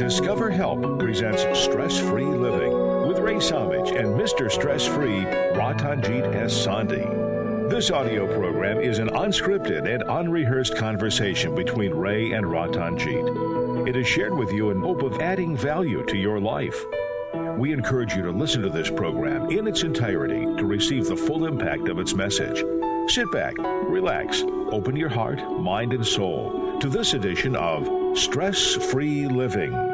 Discover Help presents Stress-Free Living with Ray Samich and Mr. Stress-Free Ratanjit S. Sandhi. This audio program is an unscripted and unrehearsed conversation between Ray and Ratanjit. It is shared with you in hope of adding value to your life. We encourage you to listen to this program in its entirety to receive the full impact of its message. Sit back, relax, open your heart, mind, and soul to this edition of Stress-Free Living.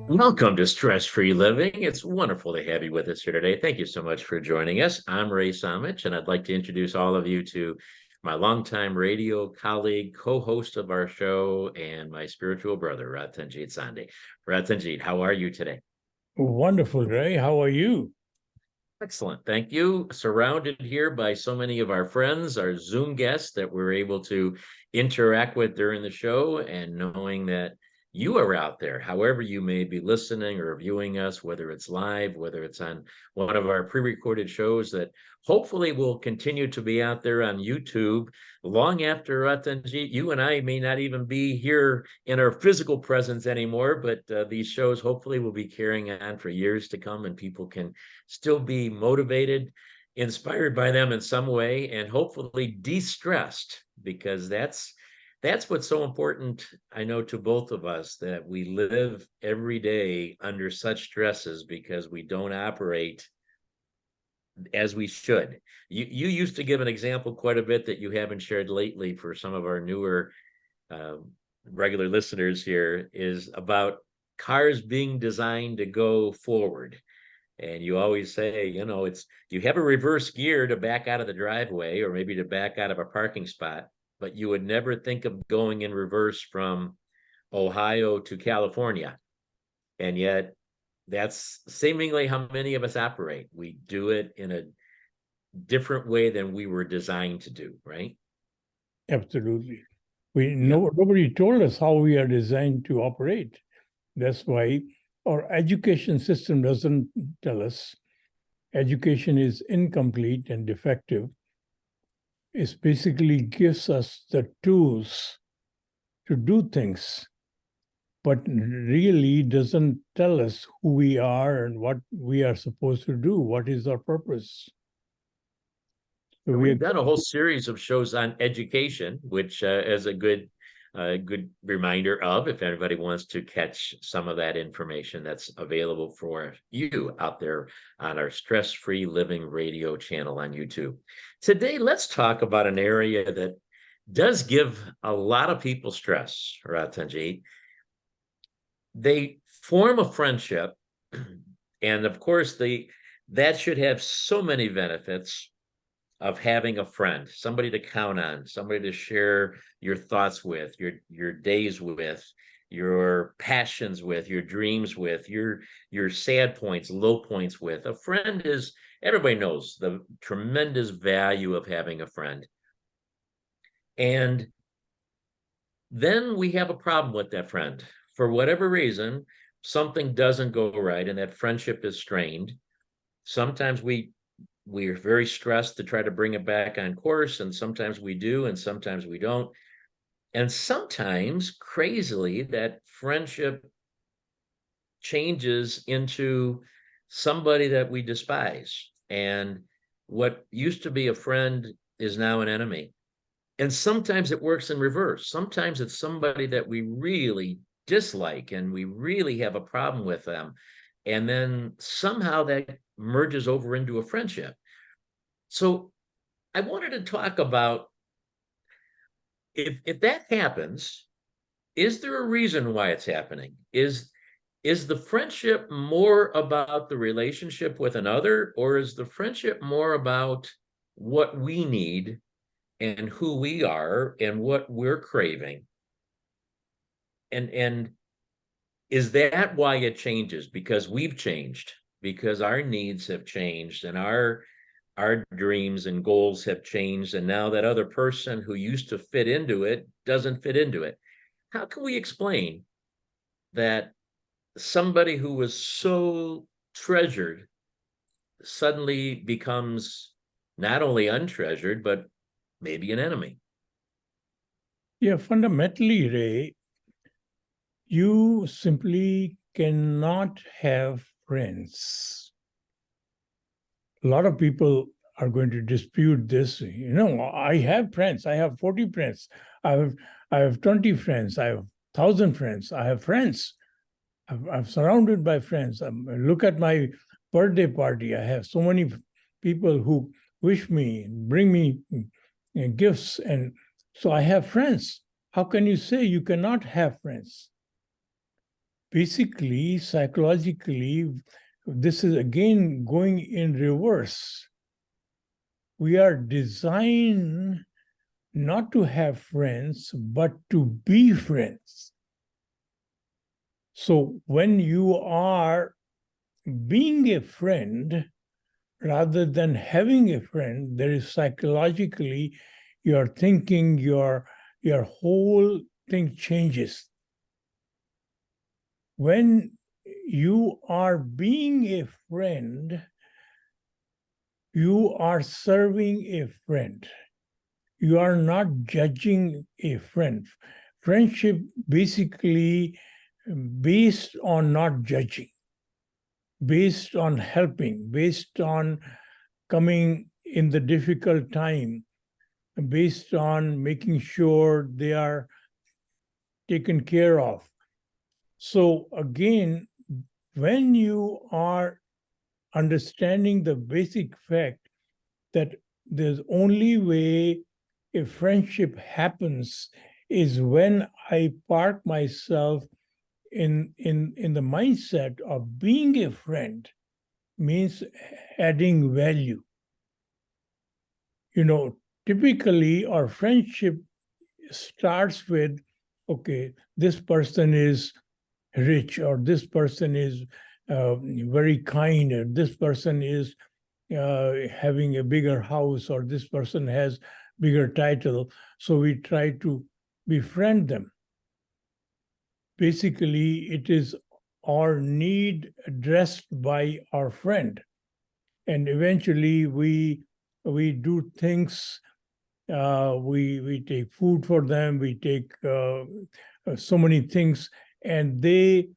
Welcome to Stress-Free Living. It's wonderful to have you with us here today. Thank you so much for joining us. I'm Ray Samich, and I'd like to introduce all of you to my longtime radio colleague, co-host of our show, and my spiritual brother, Ratanjit Sandhi. Ratanjit, how are you today? Wonderful, Ray. How are you? Excellent. Thank you. Surrounded here by so many of our friends, our Zoom guests that we're able to interact with during the show, and knowing that you are out there, however you may be listening or viewing us, whether it's live, whether it's on one of our pre-recorded shows that hopefully will continue to be out there on YouTube long after Ratanjit, you and I may not even be here in our physical presence anymore, but these shows hopefully will be carrying on for years to come, and people can still be motivated, inspired by them in some way, and hopefully de-stressed, because that's what's so important, I know, to both of us, that we live every day under such stresses because we don't operate as we should. You used to give an example quite a bit that you haven't shared lately for some of our newer regular listeners here, is about cars being designed to go forward. And you always say, you have a reverse gear to back out of the driveway or maybe to back out of a parking spot, but you would never think of going in reverse from Ohio to California. And yet that's seemingly how many of us operate. We do it in a different way than we were designed to do, right? Absolutely. Nobody told us how we are designed to operate. That's why our education system doesn't tell us. Education is incomplete and defective. It basically gives us the tools to do things, but really doesn't tell us who we are and what we are supposed to do. What is our purpose? So we've done a whole series of shows on education, which is a good reminder of, if anybody wants to catch some of that information that's available for you out there on our Stress-Free Living radio channel on YouTube. Today, let's talk about an area that does give a lot of people stress, Ratanjit. They form a friendship, and of course, that should have so many benefits of having a friend, somebody to count on, somebody to share your thoughts with, your days with, your passions with, your dreams with, your sad points, low points with. A friend is, everybody knows the tremendous value of having a friend. And then we have a problem with that friend. For whatever reason, something doesn't go right and that friendship is strained. Sometimes we're very stressed to try to bring it back on course, and sometimes we do, and sometimes we don't. And sometimes, crazily, that friendship changes into somebody that we despise. And what used to be a friend is now an enemy. And sometimes it works in reverse. Sometimes it's somebody that we really dislike and we really have a problem with them. And then somehow that merges over into a friendship. So I wanted to talk about, if that happens, is there a reason why it's happening? Is the friendship more about the relationship with another, or is the friendship more about what we need and who we are and what we're craving? And is that why it changes? Because we've changed, because our needs have changed, and our dreams and goals have changed, and now that other person who used to fit into it doesn't fit into it. How can we explain that somebody who was so treasured suddenly becomes not only untreasured, but maybe an enemy? Yeah, fundamentally, Ray, you simply cannot have friends. A lot of people are going to dispute this. I have friends. I have 40 friends. I have I have 20 friends. I have 1,000 friends. I have friends. I'm surrounded by friends. Look at my birthday party. I have so many people who wish me, bring me gifts, and so I have friends. How can you say you cannot have friends? Basically, psychologically, this is again going in reverse. We are designed not to have friends, but to be friends. So when you are being a friend rather than having a friend, there is psychologically your thinking, your whole thing changes. When you are being a friend, you are serving a friend. You are not judging a friend. Friendship basically based on not judging, based on helping, based on coming in the difficult time, based on making sure they are taken care of. So again, when you are understanding the basic fact that there's only way a friendship happens is when I park myself in the mindset of being a friend means adding value. Typically our friendship starts with, okay, this person is rich, or this person is very kind, or this person is having a bigger house, or this person has bigger title, so we try to befriend them. Basically, it is our need addressed by our friend, and eventually we do things. We take food for them. We take so many things, and they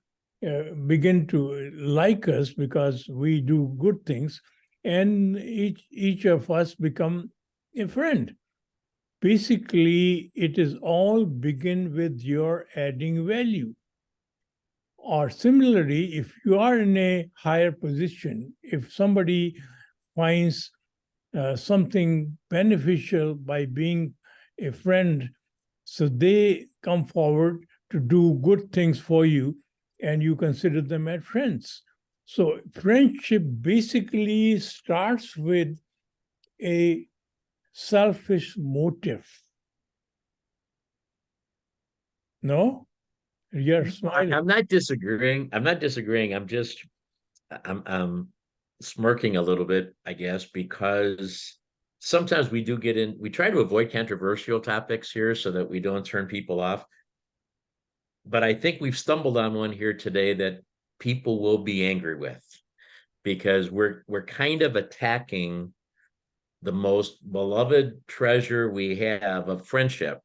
begin to like us because we do good things, and each of us become a friend. Basically, it is all begin with your adding value. Or similarly, if you are in a higher position, if somebody finds something beneficial by being a friend, so they come forward to do good things for you, and you consider them as friends. So friendship basically starts with a selfish motive. No? You're smiling. I'm not disagreeing. I'm smirking a little bit, I guess, because sometimes we try to avoid controversial topics here so that we don't turn people off. But I think we've stumbled on one here today that people will be angry with, because we're kind of attacking the most beloved treasure we have of friendship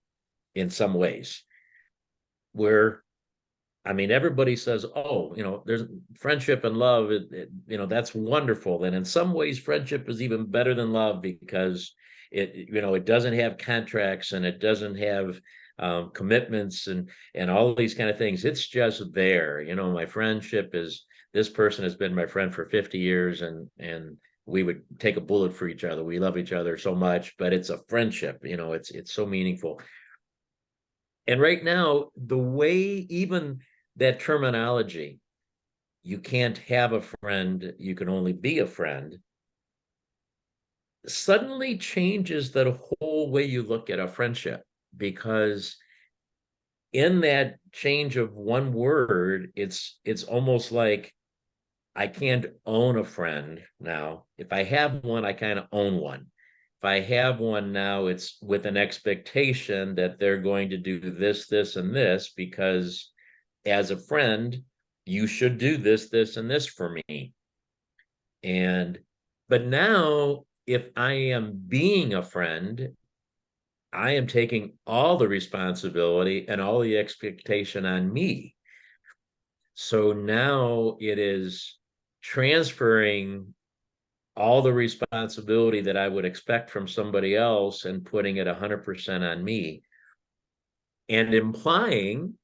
in some ways. Where, I mean, everybody says, oh, there's friendship and love, that's wonderful. And in some ways, friendship is even better than love, because it doesn't have contracts, and it doesn't have commitments, and all these kind of things. It's just there. My friendship is, this person has been my friend for 50 years, and we would take a bullet for each other. We love each other so much, but it's a friendship. It's so meaningful. And right now, the way, even that terminology, you can't have a friend, you can only be a friend, suddenly changes the whole way you look at a friendship. Because in that change of one word, it's almost like I can't own a friend now. If I have one, I kind of own one. If I have one now, it's with an expectation that they're going to do this, this, and this, because as a friend, you should do this, this, and this for me. But now, if I am being a friend, I am taking all the responsibility and all the expectation on me. So now it is transferring all the responsibility that I would expect from somebody else and putting it 100% on me, and implying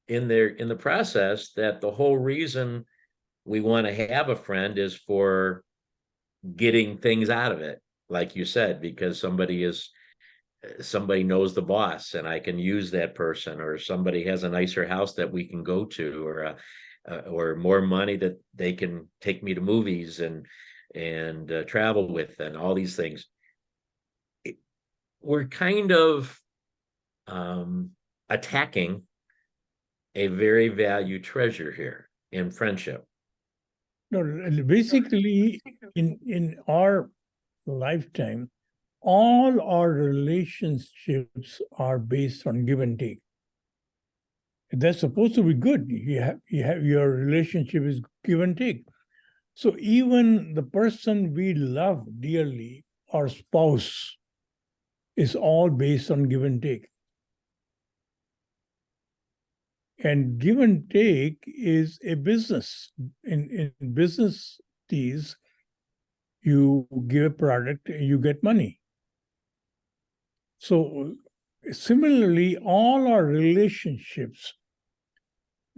in the process that the whole reason we want to have a friend is for getting things out of it, like you said, because somebody knows the boss and I can use that person, or somebody has a nicer house that we can go to, or more money that they can take me to movies and travel with, and all these things. We're kind of attacking a very valued treasure here in friendship. No, basically, in our lifetime, all our relationships are based on give and take. That's supposed to be good. Your relationship is give and take. So even the person we love dearly, our spouse, is all based on give and take. And give and take is a business. In business deals, you give a product, you get money. So similarly, all our relationships,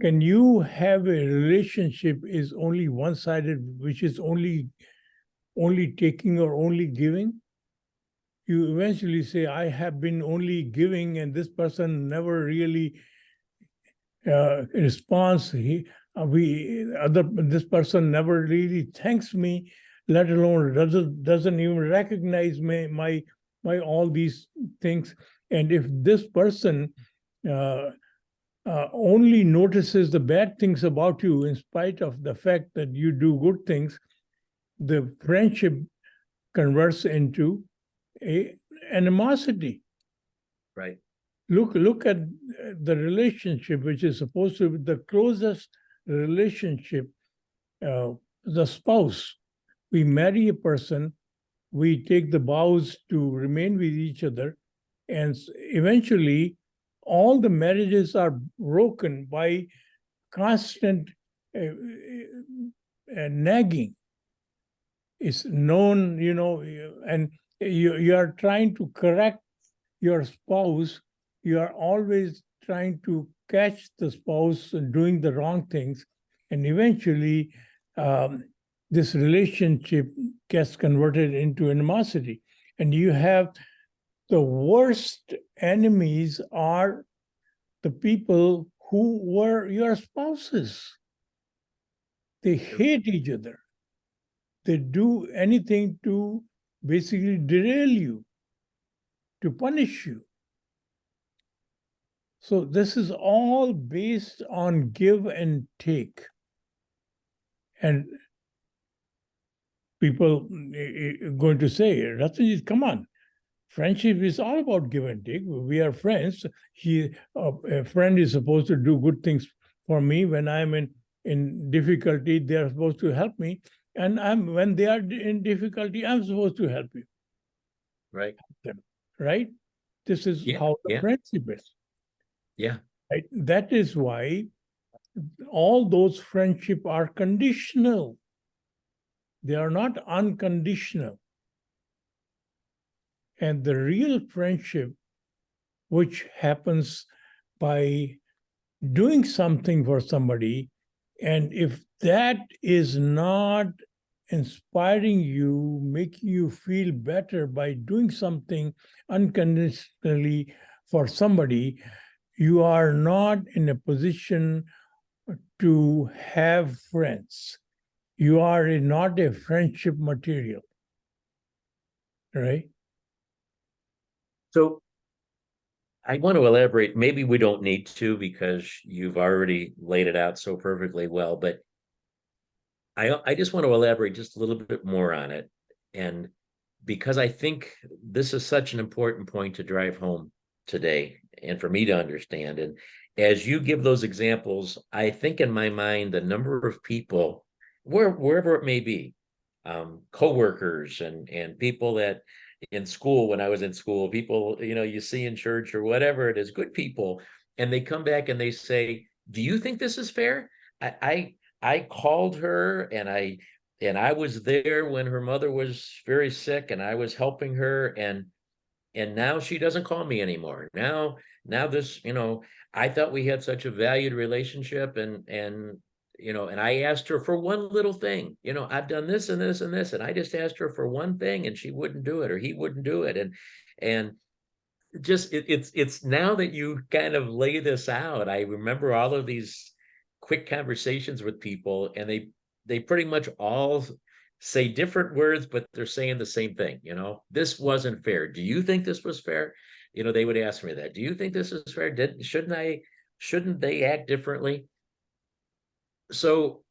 can you have a relationship is only one-sided, which is only taking or only giving? You eventually say, I have been only giving, and this person never really responds. This person never really thanks me, let alone doesn't even recognize my all these things. And if this person only notices the bad things about you in spite of the fact that you do good things, the friendship converts into a animosity. Right. Look at the relationship, which is supposed to be the closest relationship, the spouse. We marry a person, we take the vows to remain with each other, and eventually all the marriages are broken by constant nagging. It's known, and you are trying to correct your spouse. You are always trying to catch the spouse doing the wrong things, and eventually this relationship gets converted into animosity. And you have the worst enemies are the people who were your spouses. They hate each other. They do anything to basically derail you, to punish you. So this is all based on give and take. And people are going to say, Ratanjit, come on. Friendship is all about give and take. We are friends. A friend is supposed to do good things for me when I'm in difficulty. They are supposed to help me, and when they are in difficulty, I'm supposed to help you. Right. Them, right? This is how the friendship is. Yeah. Right? That is why all those friendships are conditional. They are not unconditional. And the real friendship, which happens by doing something for somebody, and if that is not inspiring you, making you feel better by doing something unconditionally for somebody, you are not in a position to have friends. You are not a friendship material, right? So I want to elaborate. Maybe we don't need to because you've already laid it out so perfectly well, but I just want to elaborate just a little bit more on it. And because I think this is such an important point to drive home today and for me to understand. And as you give those examples, I think in my mind, the number of people, wherever it may be, coworkers and people that in school, when I was in school, people, you see in church or whatever it is, good people, and they come back and they say, do you think this is fair? I called her, and I was there when her mother was very sick, and I was helping her, and now she doesn't call me anymore. Now this, I thought we had such a valued relationship, and I asked her for one little thing. I've done this and this and this, and I just asked her for one thing, and she wouldn't do it, or he wouldn't do it. And just it's now that you kind of lay this out, I remember all of these quick conversations with people, and they pretty much all say different words, but they're saying the same thing. This wasn't fair. Do you think this was fair? They would ask me that. Do you think this is fair? Shouldn't they act differently? So,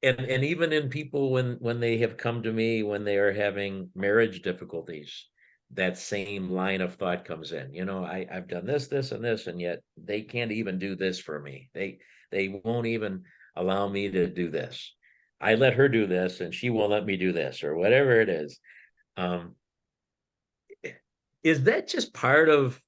and even in people, when they have come to me when they are having marriage difficulties, that same line of thought comes in. I've done this and this, and yet they can't even do this for me. They won't even allow me to do this. I let her do this, and she won't let me do this, or whatever it is. Is that just part of,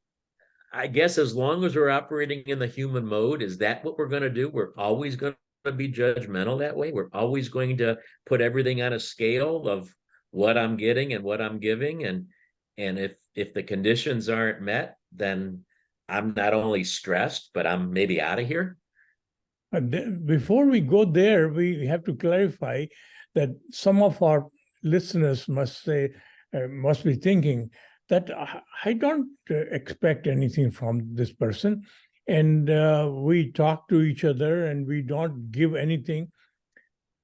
I guess, as long as we're operating in the human mode, is that what we're going to do? We're always going to be judgmental that way. We're always going to put everything on a scale of what I'm getting and what I'm giving. And if the conditions aren't met, then I'm not only stressed, but I'm maybe out of here. Before we go there, we have to clarify that some of our listeners must be thinking that I don't expect anything from this person, and we talk to each other and we don't give anything.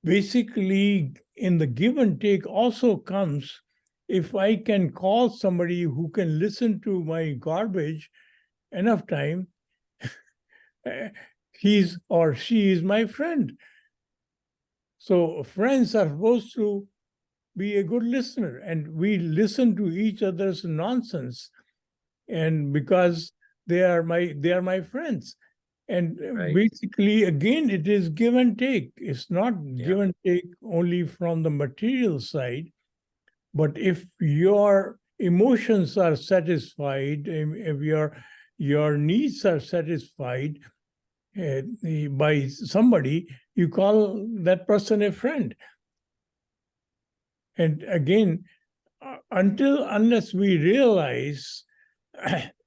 Basically, in the give and take also comes, if I can call somebody who can listen to my garbage enough time, he's or she is my friend. So friends are supposed to be a good listener, and we listen to each other's nonsense, and because they are my friends. And Right. basically, again, it is give and take. It's not give and take only from the material side, but if your emotions are satisfied, if your needs are satisfied by somebody, you call that person a friend. And again, unless we realize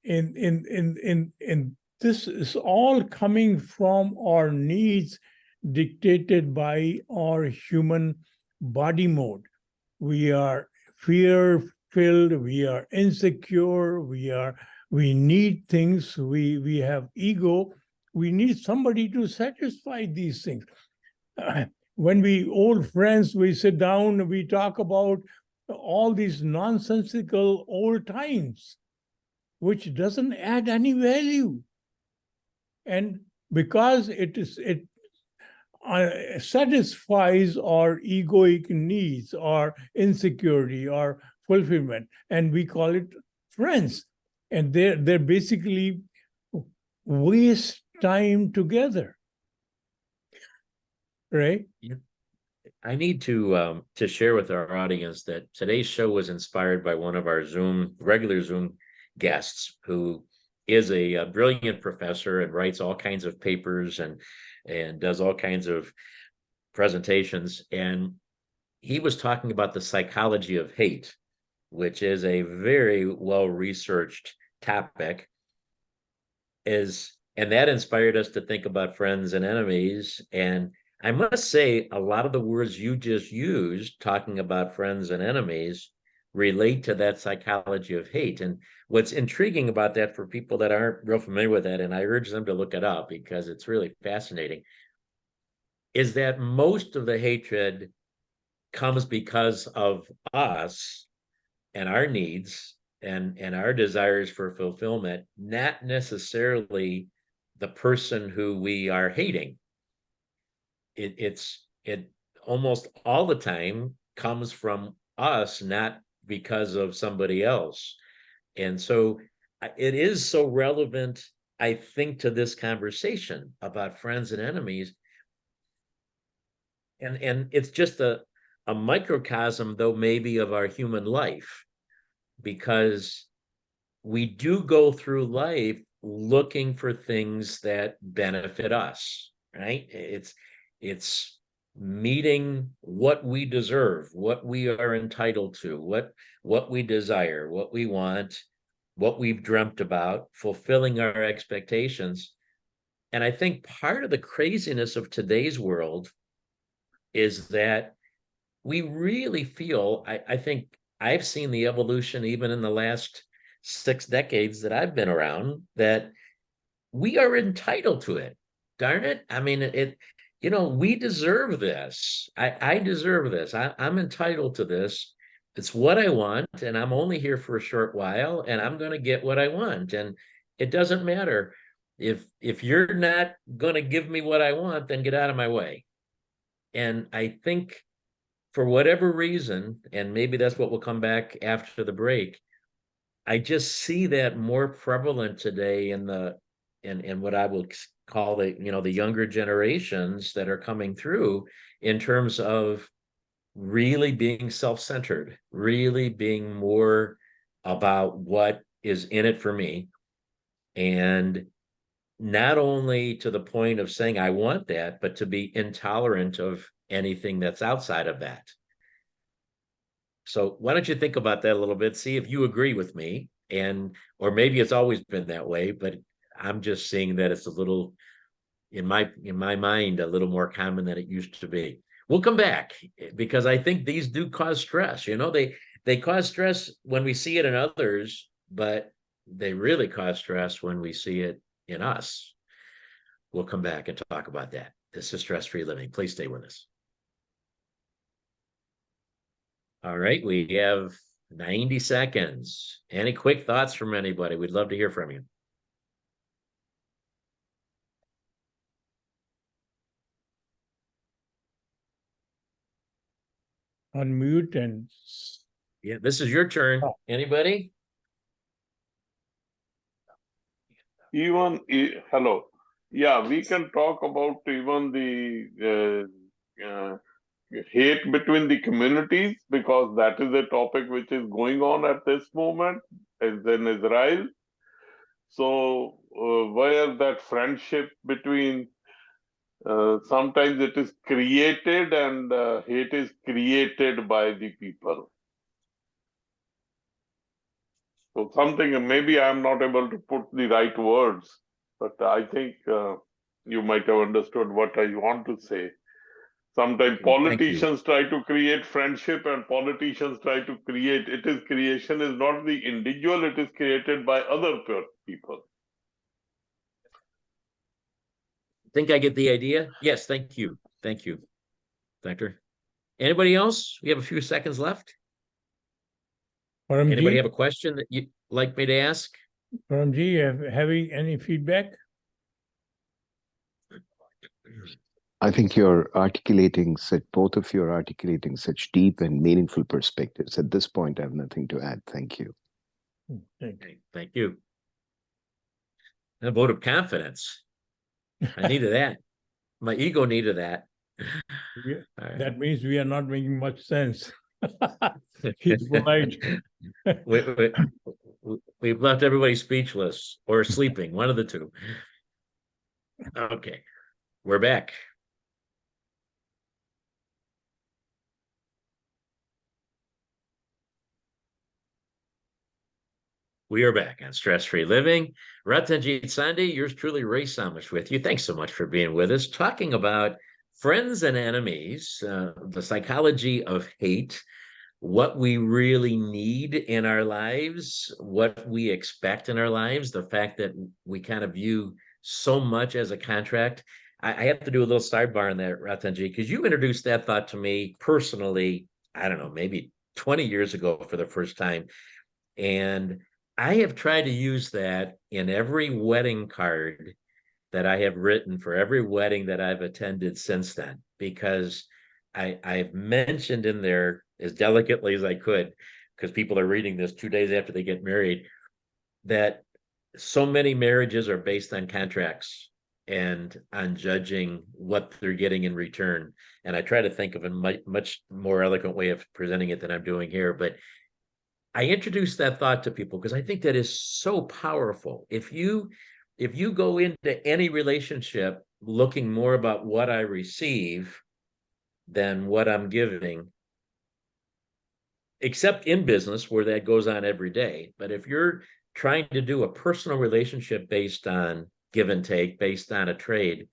in this is all coming from our needs dictated by our human body mode. We are fear-filled, we are insecure, we need things, we have ego, we need somebody to satisfy these things. When we old friends, we sit down, we talk about all these nonsensical old times, which doesn't add any value. And because it satisfies our egoic needs, our insecurity, our fulfillment, and we call it friends. And they're basically waste time together. Right? I need to share with our audience that today's show was inspired by one of our regular Zoom guests, who is a brilliant professor and writes all kinds of papers and does all kinds of presentations. And he was talking about the psychology of hate, which is a very well-researched topic. And that inspired us to think about friends and enemies. And I must say, a lot of the words you just used, talking about friends and enemies, relate to that psychology of hate. And what's intriguing about that, for people that aren't real familiar with that, and I urge them to look it up because it's really fascinating, is that most of the hatred comes because of us and our needs and our desires for fulfillment, not necessarily the person who we are hating. It almost all the time comes from us, not because of somebody else. And so it is so relevant, I think, to this conversation about friends and enemies. And it's just a microcosm, though, maybe, of our human life. because we do go through life looking for things that benefit us, right? It's meeting what we deserve, what we are entitled to, what we desire, what we want, what we've dreamt about, fulfilling our expectations. And I think part of the craziness of today's world is that we really feel, I think I've seen the evolution even in the last 6 decades that I've been around, that we are entitled to it. Darn it. I mean, we deserve this. I deserve this. I'm entitled to this. It's what I want, and I'm only here for a short while, and I'm going to get what I want. And it doesn't matter if you're not going to give me what I want, then get out of my way. And I think for whatever reason, and maybe that's what will come back after the break, I just see that more prevalent today in what I would call the younger generations that are coming through, in terms of really being self-centered, really being more about what is in it for me. And not only to the point of saying I want that, but to be intolerant of anything that's outside of that. So why don't you think about that a little bit, see if you agree with me, or maybe it's always been that way, but I'm just seeing that it's a little, in my mind, a little more common than it used to be. We'll come back, because I think these do cause stress. They cause stress when we see it in others, but they really cause stress when we see it in us. We'll come back and talk about that. This is Stress Free Living. Please stay with us. All right, we have 90 seconds. Any quick thoughts from anybody? We'd love to hear from you. Unmute and Yeah, this is your turn. Anybody? Hello. Yeah, we can talk about even the hate between the communities, because that is a topic which is going on at this moment as in Israel. So where that friendship between sometimes it is created and hate is created by the people. So something, maybe I'm not able to put the right words, but I think you might have understood what I want to say. Sometimes politicians try to create friendship and politicians try to create, creation is not the individual, it is created by other people. Think I get the idea? Yes, thank you. Thank you, Doctor. Anybody else? We have a few seconds left. Anybody have a question that you'd like me to ask? Paramji, having any feedback? I think both of you are articulating such deep and meaningful perspectives. At this point, I have nothing to add. Thank you. Thank you. A vote of confidence. I needed that. My ego needed that. Yeah, that means we are not making much sense. He's polite. We've left everybody speechless or sleeping, one of the two. Okay, we're back. We are back on Stress Free Living. Ratanjit Sandhi, yours truly, Ray Samish, with you. Thanks so much for being with us, talking about friends and enemies, the psychology of hate, what we really need in our lives, what we expect in our lives, the fact that we kind of view so much as a contract. I have to do a little sidebar on that, Ratanjit, because you introduced that thought to me personally, I don't know, maybe 20 years ago for the first time. And I have tried to use that in every wedding card that I have written for every wedding that I've attended since then, because I've mentioned in there as delicately as I could, because people are reading this 2 days after they get married, that so many marriages are based on contracts and on judging what they're getting in return. And I try to think of a much more eloquent way of presenting it than I'm doing here, but I introduce that thought to people because I think that is so powerful. If you go into any relationship looking more about what I receive than what I'm giving, except in business where that goes on every day. But if you're trying to do a personal relationship based on give and take, based on a trade,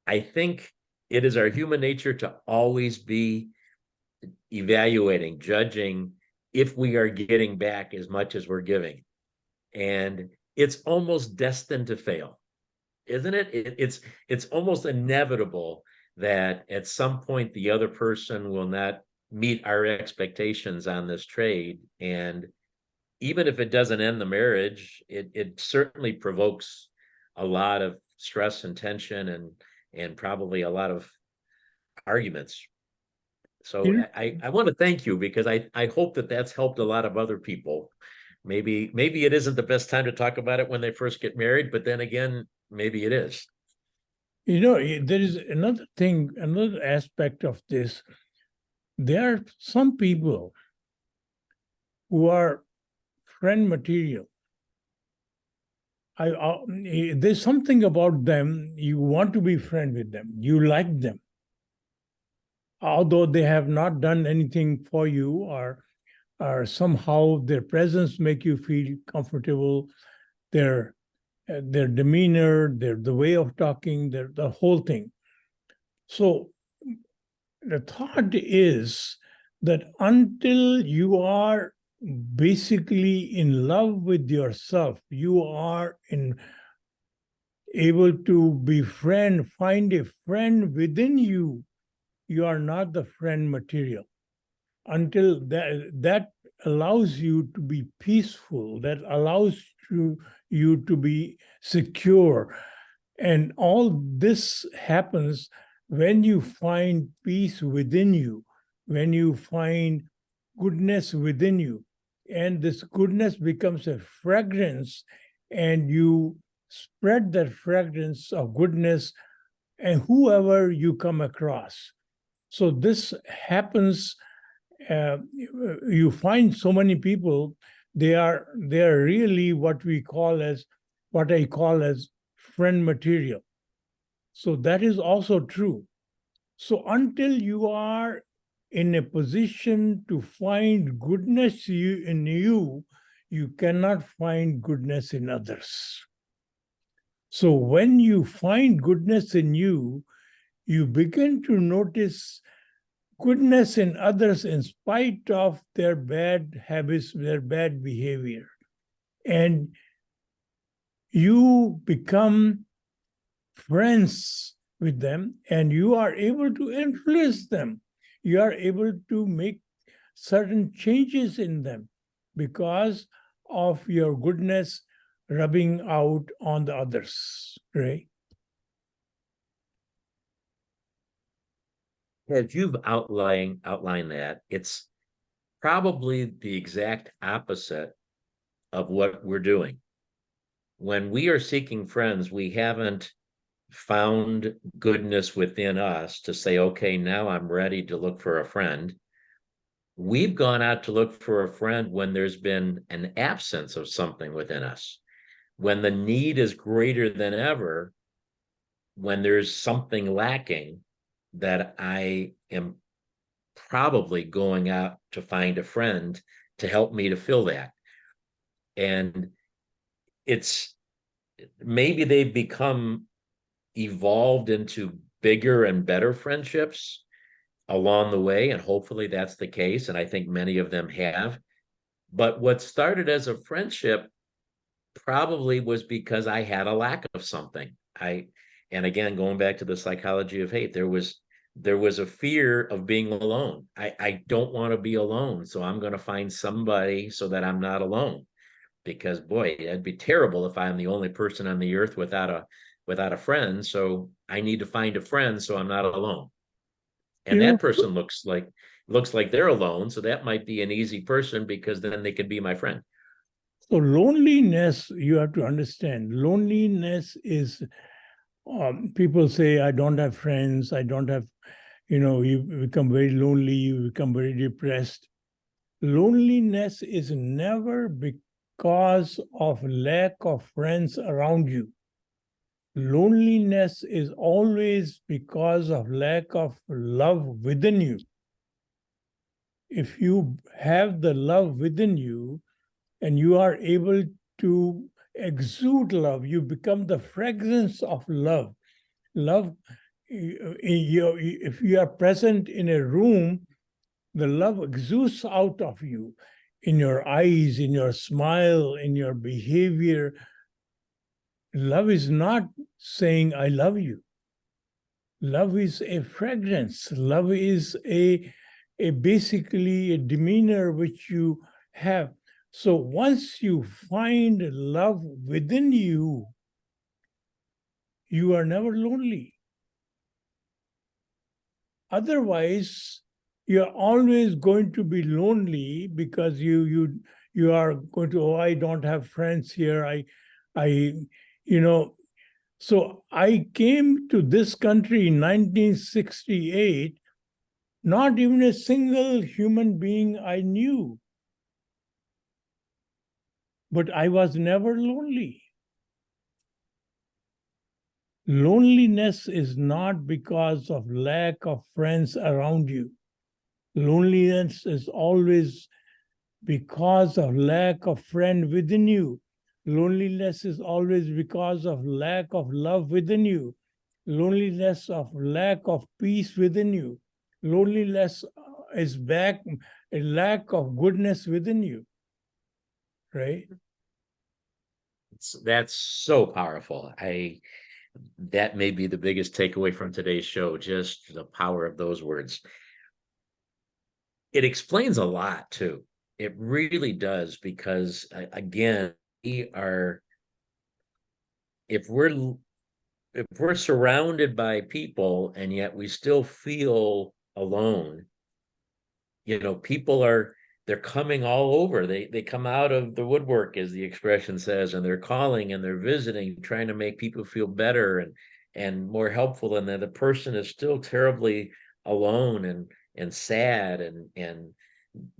I think it is our human nature to always be evaluating, judging if we are getting back as much as we're giving. And it's almost destined to fail, isn't it? It's almost inevitable that at some point the other person will not meet our expectations on this trade. And even if it doesn't end the marriage, it certainly provokes a lot of stress and tension and probably a lot of arguments. So I want to thank you because I hope that that's helped a lot of other people. Maybe it isn't the best time to talk about it when they first get married, but then again, maybe it is. There is another thing, another aspect of this. There are some people who are friend material. There's something about them, you want to be friend with them, you like them. Although they have not done anything for you, or somehow their presence make you feel comfortable, their demeanor, the way of talking, the whole thing. So the thought is that until you are basically in love with yourself, you are able to find a friend within you, you are not the friend material. Until that allows you to be peaceful, that allows you to be secure. And all this happens when you find peace within you, when you find goodness within you. And this goodness becomes a fragrance, and you spread that fragrance of goodness and whoever you come across. So this happens. You find so many people, they are really what I call as friend material. So that is also true. So until you are in a position to find goodness in you, you cannot find goodness in others. So when you find goodness in you, you begin to notice goodness in others in spite of their bad habits, their bad behavior. And you become friends with them, and you are able to influence them. You are able to make certain changes in them because of your goodness rubbing out on the others, right? As you've outlined that, it's probably the exact opposite of what we're doing. When we are seeking friends, we haven't found goodness within us to say, okay, now I'm ready to look for a friend. We've gone out to look for a friend when there's been an absence of something within us, when the need is greater than ever, when there's something lacking, that I am probably going out to find a friend to help me to fill that. And it's maybe they've become evolved into bigger and better friendships along the way, and hopefully that's the case, and I think many of them have. But what started as a friendship probably was because I had a lack of something. And again, going back to the psychology of hate, there was a fear of being alone. I don't want to be alone, so I'm going to find somebody so that I'm not alone. Because boy, it'd be terrible if I'm the only person on the earth without a friend. So I need to find a friend so I'm not alone. And that person looks like they're alone, so that might be an easy person because then they could be my friend. So loneliness, you have to understand, loneliness is, people say, I don't have friends, I don't have, you become very lonely, you become very depressed. Loneliness is never because of lack of friends around you. Loneliness is always because of lack of love within you. If you have the love within you and you are able to exude love, you become the fragrance of love. Love, if you are present in a room, the love exudes out of you in your eyes, in your smile, in your behavior. Love is not saying, I love you. Love is a fragrance. Love is a basically a demeanor which you have. So once you find love within you, you are never lonely. Otherwise, you're always going to be lonely because you are going to, oh, I don't have friends here. So I came to this country in 1968, not even a single human being I knew. But I was never lonely. Loneliness is not because of lack of friends around you. Loneliness is always because of lack of friend within you. Loneliness is always because of lack of love within you. Loneliness of lack of peace within you. Loneliness is back a lack of goodness within you. Right? That's so powerful. That may be the biggest takeaway from today's show, just the power of those words. It explains a lot too. It really does, because again, if we're surrounded by people and yet we still feel alone, they're coming all over. They come out of the woodwork, as the expression says, and they're calling and they're visiting, trying to make people feel better and more helpful. And then the person is still terribly alone and sad and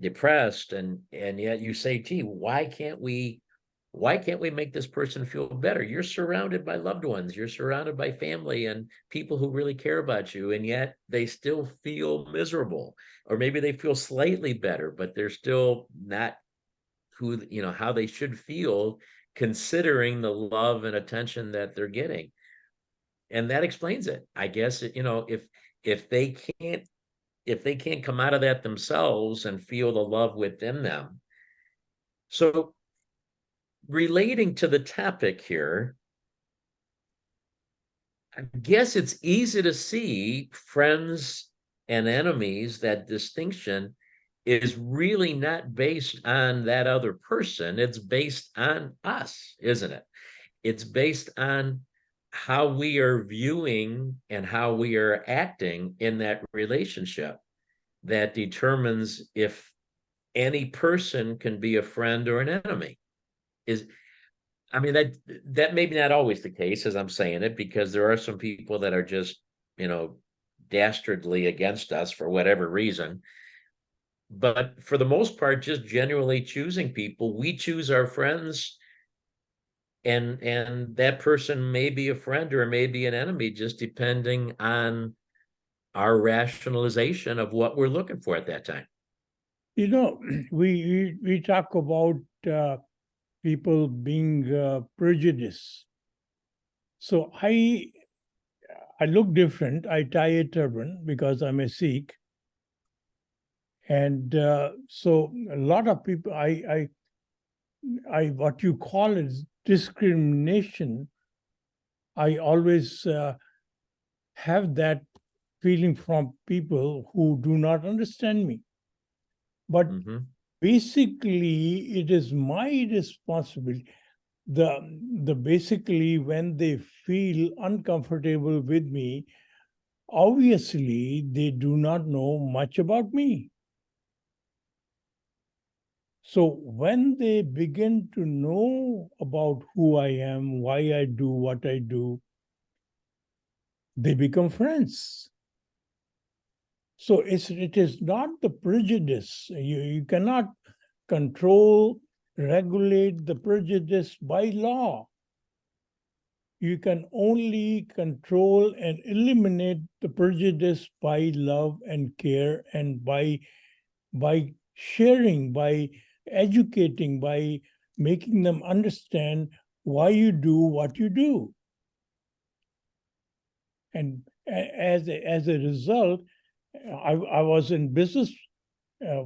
depressed. And yet you say, gee, why can't we make this person feel better? You're surrounded by loved ones, you're surrounded by family and people who really care about you, and yet they still feel miserable. Or maybe they feel slightly better, but they're still not how they should feel, considering the love and attention that they're getting. And that explains it, I guess. If they can't come out of that themselves and feel the love within them. So relating to the topic here, I guess it's easy to see friends and enemies. That distinction is really not based on that other person. It's based on us, isn't it? It's based on how we are viewing and how we are acting in that relationship that determines if any person can be a friend or an enemy. That may be not always the case, as I'm saying it, because there are some people that are just, dastardly against us for whatever reason. But for the most part, just genuinely choosing people, we choose our friends, and that person may be a friend or may be an enemy, just depending on our rationalization of what we're looking for at that time. We talk about people being prejudiced. So I look different. I tie a turban because I'm a Sikh, and so a lot of people, I what you call is discrimination. I always have that feeling from people who do not understand me. But basically, it is my responsibility. Basically, when they feel uncomfortable with me, obviously they do not know much about me. So when they begin to know about who I am, why I do what I do, they become friends. So it is not the prejudice. You cannot control, regulate the prejudice by law. You can only control and eliminate the prejudice by love and care, and by sharing, by educating, by making them understand why you do what you do. And as a result, I was in business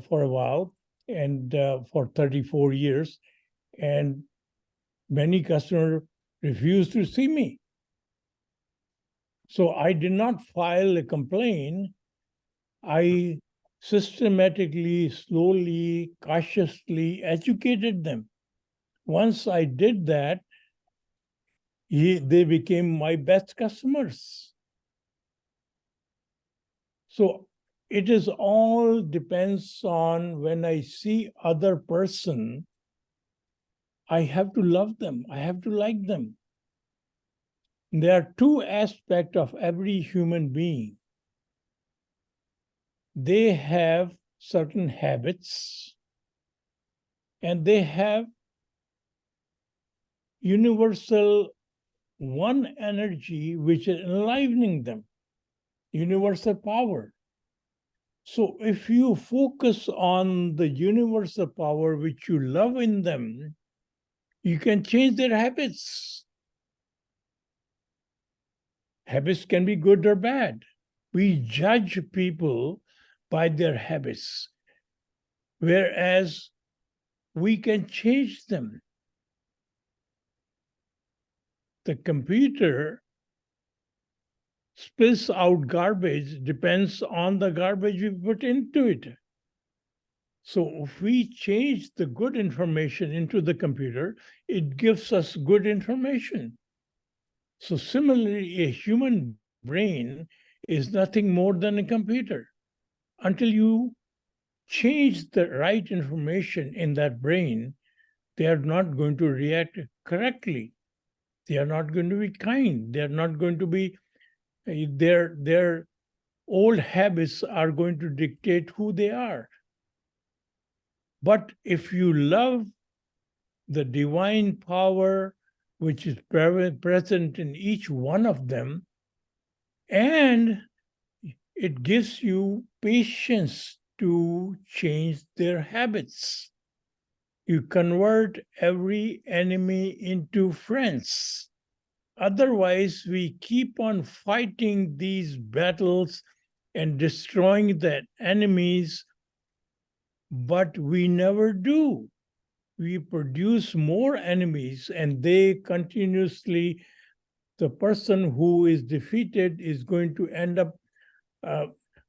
for a while, and for 34 years, and many customers refused to see me. So I did not file a complaint. I systematically, slowly, cautiously educated them. Once I did that, they became my best customers. So it is all depends on, when I see other person, I have to love them. I have to like them. There are two aspects of every human being. They have certain habits, and they have universal one energy which is enlivening them, universal power. So if you focus on the universal power which you love in them, you can change their habits. Habits can be good or bad. We judge people by their habits, whereas we can change them. The computer spills out garbage depends on the garbage we put into it. So if we change the good information into the computer, it gives us good information. So similarly, a human brain is nothing more than a computer. Until you change the right information in that brain, they are not going to react correctly. They are not going to be kind. They are not going to be, their old habits are going to dictate who they are. But if you love the divine power which is present in each one of them, and it gives you patience to change their habits. You convert every enemy into friends. Otherwise, we keep on fighting these battles and destroying the enemies, but we never do. We produce more enemies, and they continuously, the person who is defeated is going to end up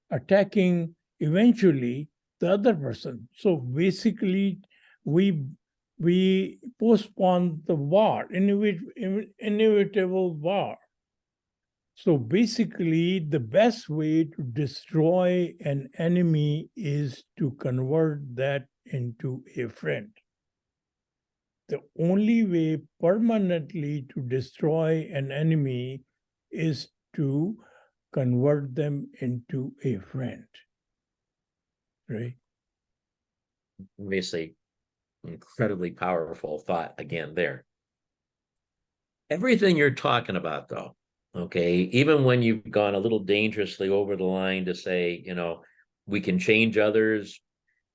attacking eventually the other person. So basically, we postpone the war, inevitable war. So basically, the best way to destroy an enemy is to convert that into a friend. The only way permanently to destroy an enemy is to convert them into a friend. Right? Obviously, incredibly powerful thought again there. Everything you're talking about, though, okay, even when you've gone a little dangerously over the line to say, we can change others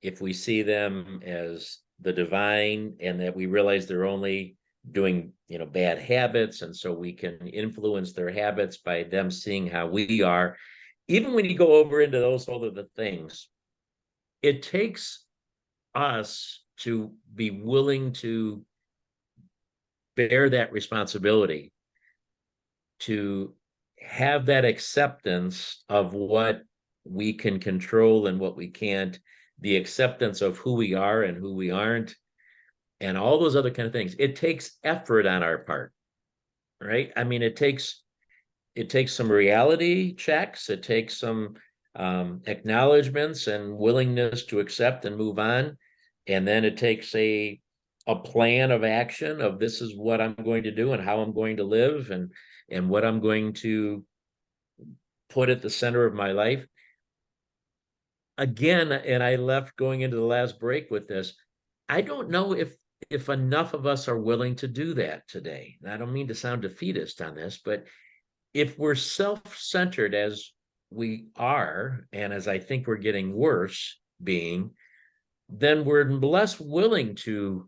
if we see them as the divine, and that we realize they're only doing, bad habits, and so we can influence their habits by them seeing how we are. Even when you go over into those other things, it takes us to be willing to bear that responsibility, to have that acceptance of what we can control and what we can't, the acceptance of who we are and who we aren't, and all those other kind of things. It takes effort on our part, right? I mean, it takes some reality checks. It takes some acknowledgments and willingness to accept and move on. And then it takes a plan of action of, this is what I'm going to do and how I'm going to live, and what I'm going to put at the center of my life. again, and I left going into the last break with this, I don't know if enough of us are willing to do that today. And I don't mean to sound defeatist on this, but if we're self-centered as we are, and as I think we're getting worse being, then we're less willing to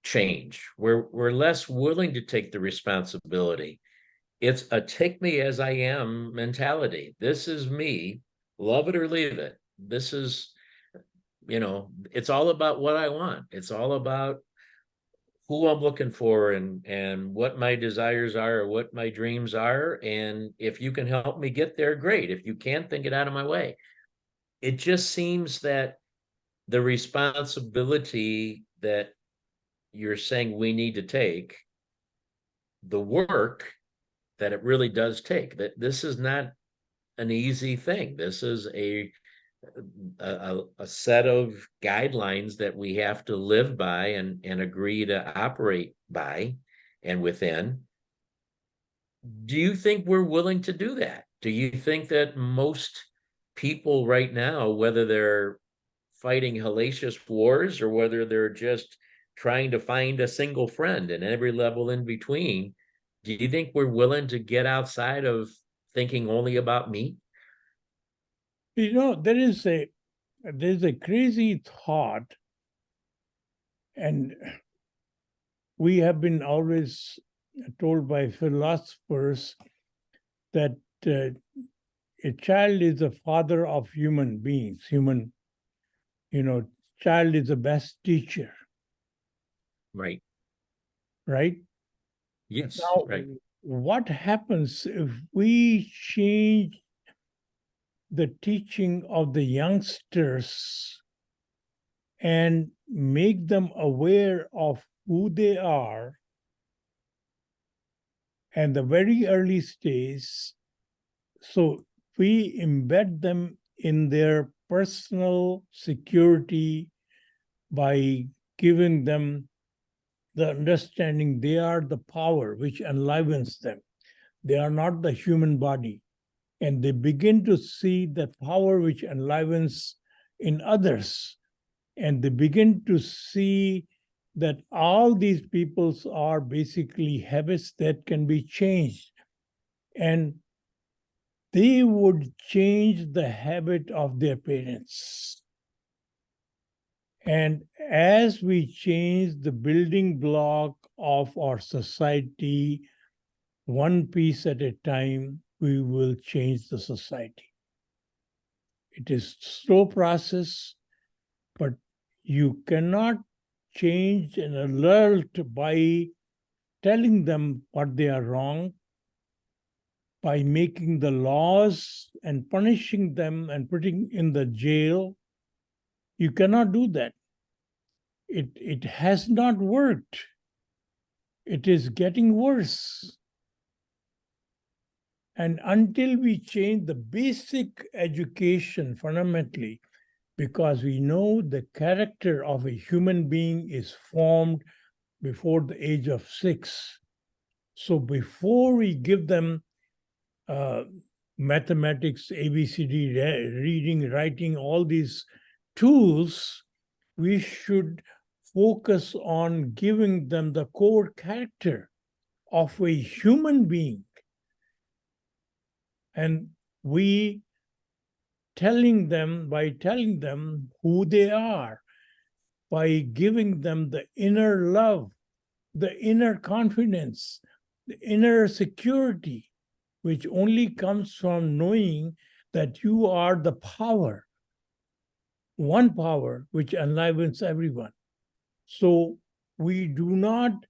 change. We're less willing to take the responsibility. It's a take me as I am mentality. This is me, love it or leave it. This is, it's all about what I want. It's all about who I'm looking for and what my desires are or what my dreams are. And if you can help me get there, great. If you can't, then get out of my way. It just seems that the responsibility that you're saying we need to take, the work that it really does take, that this is not an easy thing. This is a set of guidelines that we have to live by and agree to operate by and within. Do you think we're willing to do that? Do you think that most people right now, whether they're fighting hellacious wars or whether they're just trying to find a single friend and every level in between, do you think we're willing to get outside of thinking only about me? There's a crazy thought, and we have been always told by philosophers that a child is the father of human beings. Child is the best teacher. Right. Right? Yes. Now, right. What happens if we change the teaching of the youngsters and make them aware of who they are and the very early stage? So we embed them in their personal security by giving them the understanding they are the power which enlivens them. They are not the human body. And they begin to see the power which enlivens in others. And they begin to see that all these peoples are basically habits that can be changed. And they would change the habit of their parents. And as we change the building block of our society, one piece at a time, we will change the society. It is a slow process, but you cannot change an alert by telling them what they are wrong, by making the laws and punishing them and putting in the jail. You cannot do that. It has not worked. It is getting worse. And until we change the basic education fundamentally, because we know the character of a human being is formed before the age of 6. So before we give them mathematics, ABCD, reading, writing, all these tools, we should focus on giving them the core character of a human being. And by telling them who they are, by giving them the inner love, the inner confidence, the inner security, which only comes from knowing that you are the power, one power which enlivens everyone. So we do not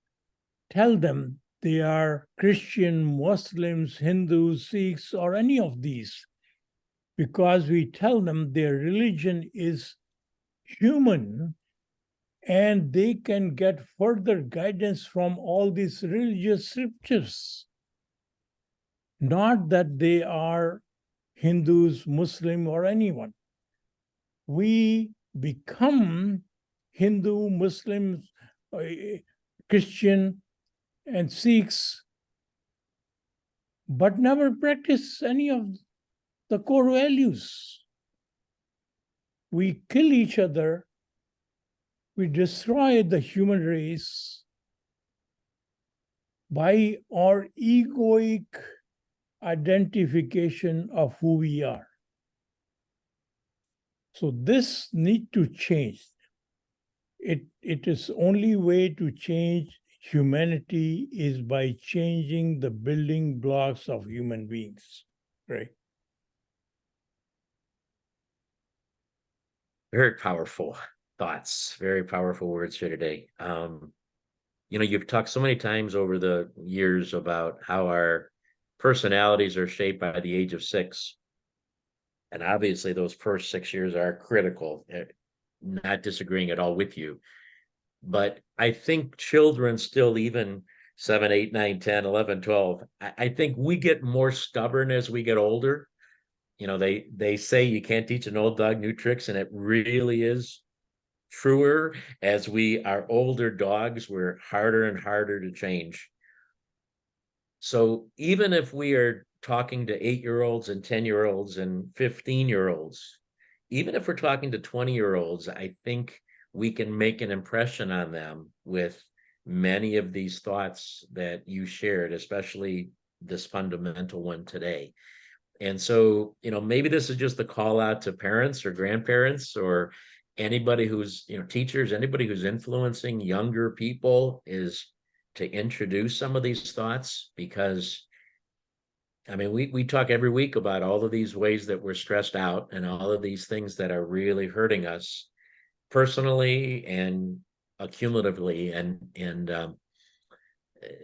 tell them they are Christian, Muslims, Hindus, Sikhs, or any of these, because we tell them their religion is human and they can get further guidance from all these religious scriptures. Not that they are Hindus, Muslim, or anyone. We become Hindu, Muslim, Christian, and Sikhs, but never practice any of the core values. we kill each other, we destroy the human race by our egoic identification of who we are. So this need to change. It is only way to change humanity is by changing the building blocks of human beings, right? Very powerful thoughts, very powerful words here today. You've talked so many times over the years about how our personalities are shaped by the age of 6. And obviously those first 6 years are critical, not disagreeing at all with you. But I think children still, even 7, 8, 9, 10, 11, 12, I think we get more stubborn as we get older. They say you can't teach an old dog new tricks, and it really is truer. As we are older dogs, we're harder and harder to change. So even if we are talking to 8-year-olds and 10-year-olds and 15-year-olds, even if we're talking to 20-year-olds, I think we can make an impression on them with many of these thoughts that you shared, especially this fundamental one today. And so, maybe this is just a call out to parents or grandparents or anybody who's, teachers, anybody who's influencing younger people, is to introduce some of these thoughts. Because we talk every week about all of these ways that we're stressed out and all of these things that are really hurting us personally and accumulatively, and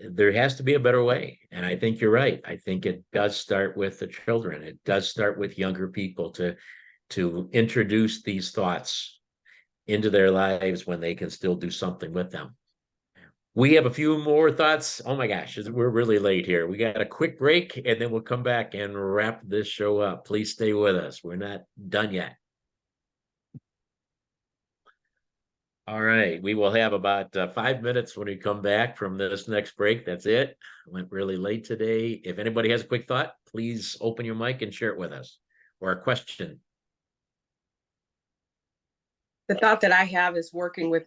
there has to be a better way. And I think you're right. I think it does start with the children. It does start with younger people to introduce these thoughts into their lives when they can still do something with them. We have a few more thoughts. Oh my gosh, we're really late here. We got a quick break and then we'll come back and wrap this show up. Please stay with us. We're not done yet. All right, we will have about 5 minutes when we come back from this next break. That's it. Went really late today. If anybody has a quick thought, please open your mic and share it with us, or a question. The thought that I have is working with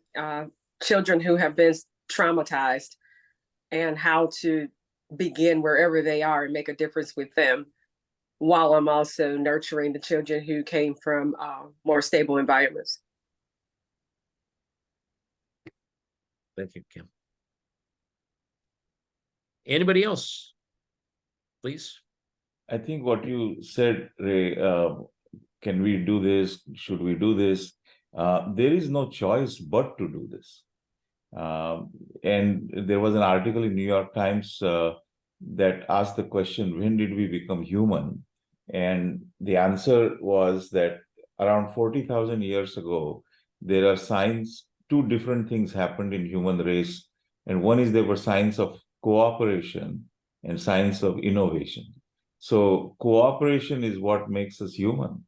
children who have been traumatized, and how to begin wherever they are and make a difference with them, while I'm also nurturing the children who came from more stable environments. Thank you, Kim. Anybody else, please? I think what you said, Ray, can we do this? Should we do this? There is no choice but to do this. And there was an article in New York Times that asked the question, when did we become human? And the answer was that around 40,000 years ago, there are signs, 2 different things happened in human race. And one is there were signs of cooperation and signs of innovation. So cooperation is what makes us human.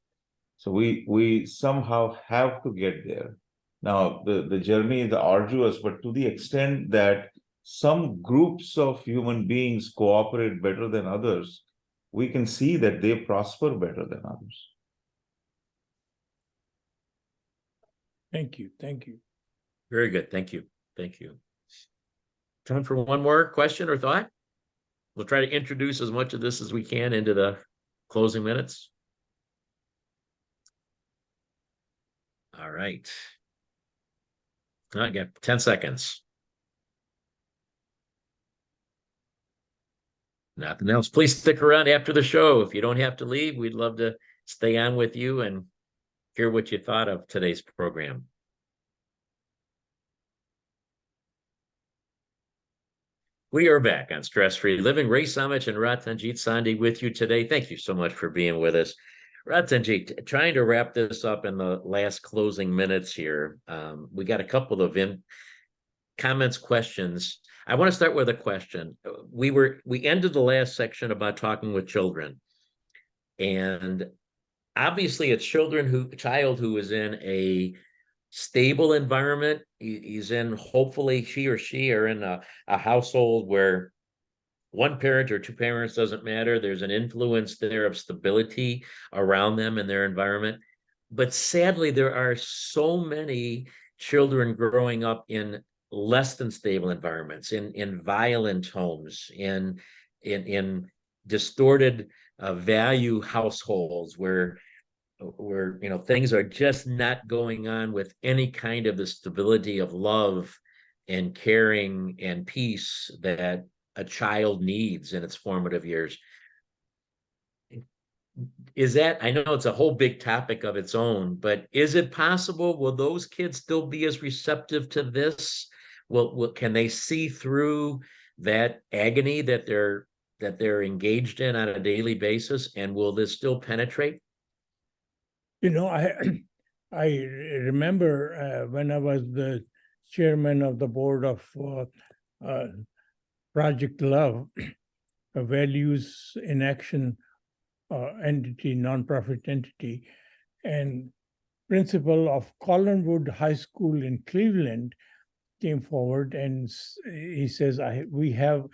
So we somehow have to get there. Now, the journey is arduous, but to the extent that some groups of human beings cooperate better than others, we can see that they prosper better than others. Thank you. Thank you. Very good. Thank you. Thank you. Time for one more question or thought? We'll try to introduce as much of this as we can into the closing minutes. All right. I got 10 seconds. Nothing else. Please stick around after the show. If you don't have to leave, we'd love to stay on with you and hear what you thought of today's program. We are back on Stress Free Living. Ray Samich and Ratanjit Sandhi with you today. Thank you so much for being with us. Ratanjit, trying to wrap this up in the last closing minutes here. We got a couple of comments, questions. I want to start with a question. We ended the last section about talking with children, and obviously a child who is in a stable environment. He's in, hopefully he or she are in a household where one parent or 2 parents doesn't matter. There's an influence there of stability around them in their environment. but sadly, there are so many children growing up in less than stable environments, in violent homes, in distorted value households where things are just not going on with any kind of the stability of love and caring and peace that a child needs in its formative years. Is that, I know it's a whole big topic of its own, but is it possible, will those kids still be as receptive to this? Can they see through that agony that they're engaged in on a daily basis, and will this still penetrate? I remember when I was the chairman of the board of Project Love, a values in action entity, nonprofit entity, and principal of Collinwood High School in Cleveland came forward and he says, we have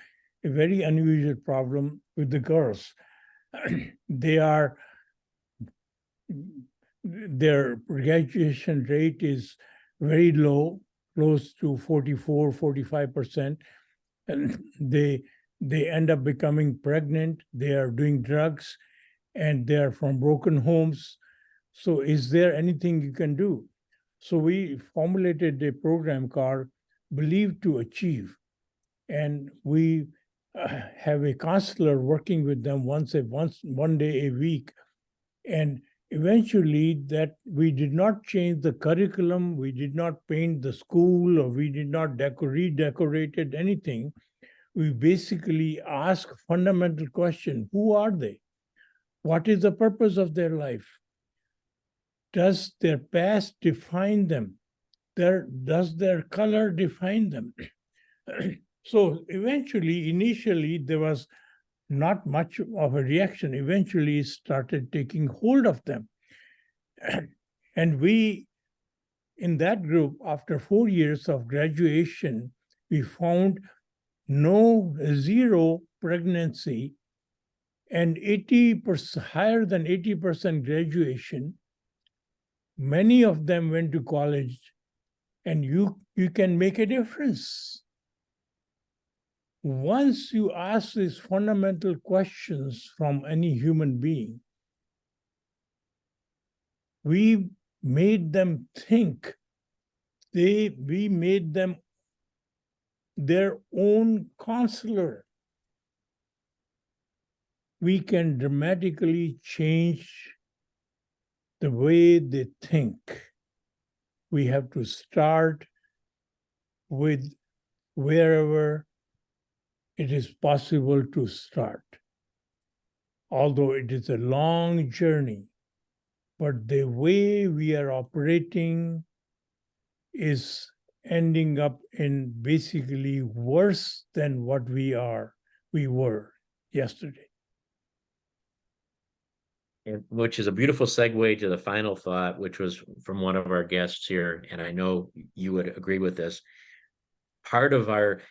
a very unusual problem with the girls. Their graduation rate is very low, close to 44, 45%. And they end up becoming pregnant, they are doing drugs, and they are from broken homes. So is there anything you can do? So we formulated a program called Believe to Achieve. And we have a counselor working with them one day a week. And eventually that we did not change the curriculum, we did not paint the school, or we did not redecorated anything. We basically ask fundamental question: who are they? What is the purpose of their life? Does their past define them? Does their color define them? So initially, there was not much of a reaction. Eventually, it started taking hold of them. And we, in that group, after 4 years of graduation, we found zero pregnancy and 80%, higher than 80% graduation. Many of them went to college, and you can make a difference. Once you ask these fundamental questions from any human being, we made them think. We made them their own counselor. We can dramatically change the way they think. We have to start with wherever it is possible to start. Although it is a long journey, but the way we are operating is ending up in basically worse than what we were yesterday. And which is a beautiful segue to the final thought, which was from one of our guests here, and I know you would agree with this. Part of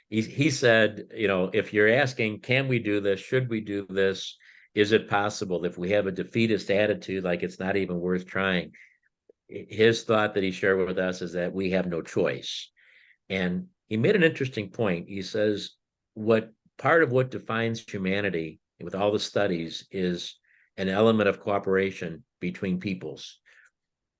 he said, if you're asking, can we do this? Should we do this? Is it possible? If we have a defeatist attitude, like it's not even worth trying, his thought that he shared with us is that we have no choice. And he made an interesting point. He says, part of what defines humanity with all the studies is an element of cooperation between peoples.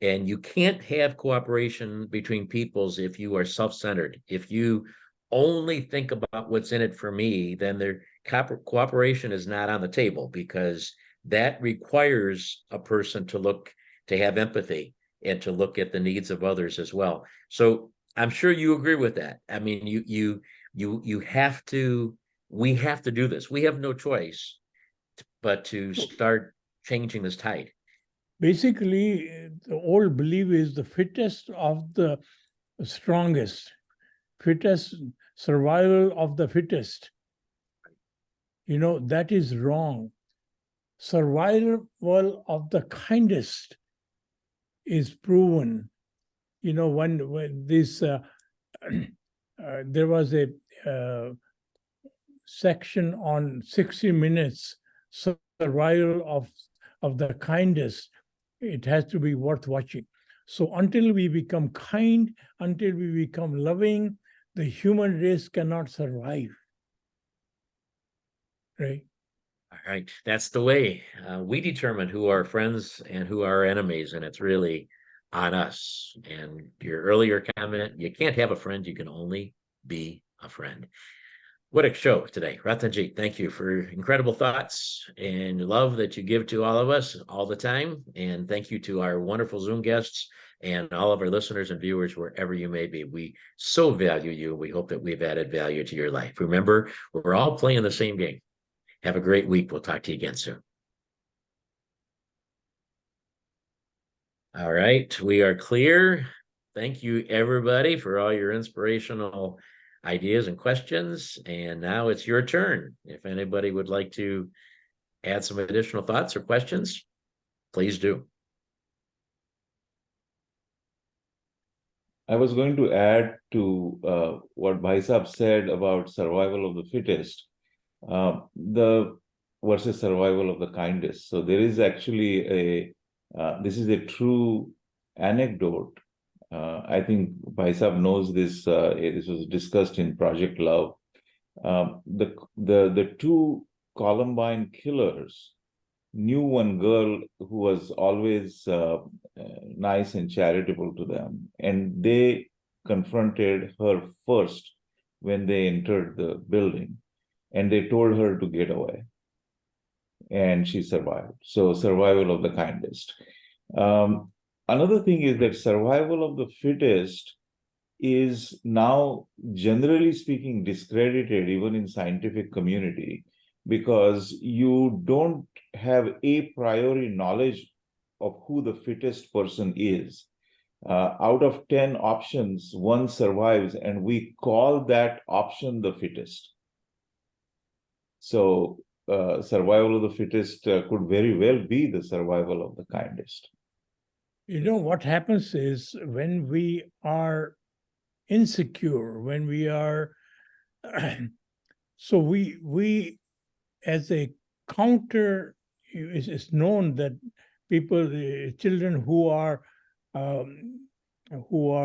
And you can't have cooperation between peoples if you are self-centered. If you only think about what's in it for me, then their cooperation is not on the table, because that requires a person to have empathy and to look at the needs of others as well. So I'm sure you agree with that. I mean, we have to do this. We have no choice but to start changing this tide. Basically, the old belief is the fittest of the strongest, survival of the fittest. That is wrong. Survival of the kindest is proven. When this, there was a section on 60 Minutes, survival of the kindest. It has to be worth watching. So until we become kind, until we become loving, the human race cannot survive. Right? All right, that's the way we determine who are friends and who are enemies, and it's really on us. And your earlier comment, you can't have a friend, you can only be a friend. What a show today. Ratanjit, thank you for incredible thoughts and love that you give to all of us all the time. And thank you to our wonderful Zoom guests and all of our listeners and viewers, wherever you may be. We so value you. We hope that we've added value to your life. Remember, we're all playing the same game. Have a great week. We'll talk to you again soon. All right, we are clear. Thank you, everybody, for all your inspirational ideas and questions. And now it's your turn. If anybody would like to add some additional thoughts or questions, please do. I was going to add to what Bhaisab said about survival of the fittest, the versus survival of the kindest. So there is actually this is a true anecdote. I think Bhaisab knows this. This was discussed in Project Love. The two Columbine killers knew one girl who was always nice and charitable to them, and they confronted her first when they entered the building, and they told her to get away, and she survived. So survival of the kindest. Another thing is that survival of the fittest is now, generally speaking, discredited even in scientific community, because you don't have a priori knowledge of who the fittest person is. Out of 10 options, one survives, and we call that option the fittest. So survival of the fittest could very well be the survival of the kindest. You know, what happens is when we are insecure, when we are, so we as a counter, it's known that people, children who are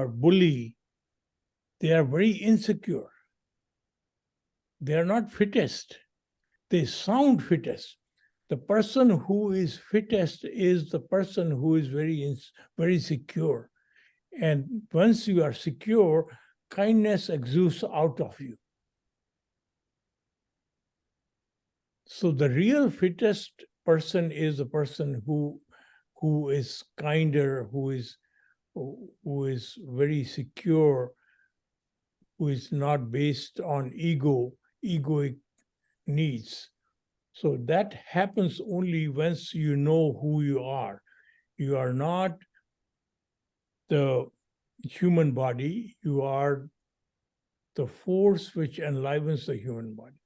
bully, they are very insecure. They are not fittest. They sound fittest. The person who is fittest is the person who is very secure. And once you are secure, kindness exudes out of you. So the real fittest person is the person who is kinder, who is very secure, who is not based on egoic needs. So that happens only once you know who you are. You are not the human body, you are the force which enlivens the human body.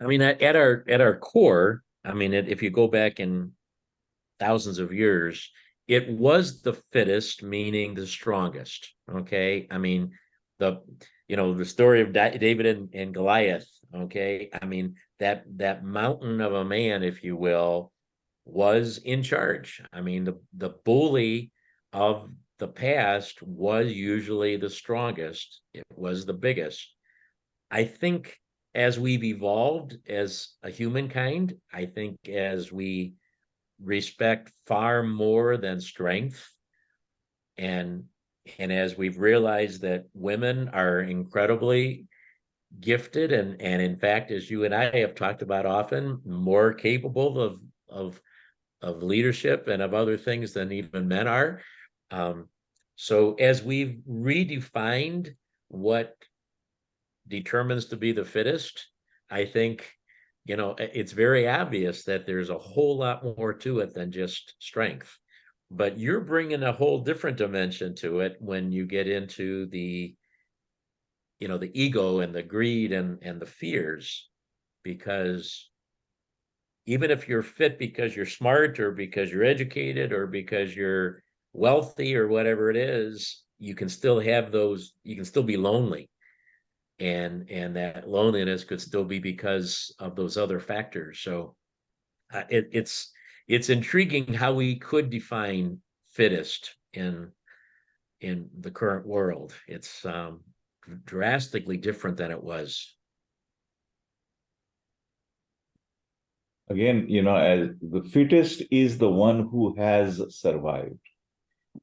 I mean, at our core, I mean, if you go back in thousands of years, it was the fittest, meaning the strongest. Okay, I mean, the story of David and Goliath. Okay, I mean that mountain of a man, if you will, was in charge. I mean, the bully of the past was usually the strongest. It was the biggest. I think as we've evolved as a humankind, I think as we respect far more than strength, and as we've realized that women are incredibly gifted and in fact, as you and I have talked about often, more capable of leadership and of other things than even men are. So as we've redefined what determines to be the fittest, I think, it's very obvious that there's a whole lot more to it than just strength. But you're bringing a whole different dimension to it when you get into the ego and the greed and the fears, because even if you're fit because you're smart or because you're educated or because you're wealthy or whatever it is, you can still have those, you can still be lonely. and that loneliness could still be because of those other factors. So it's intriguing how we could define fittest in the current world. It's drastically different than it was. Again, as the fittest is the one who has survived,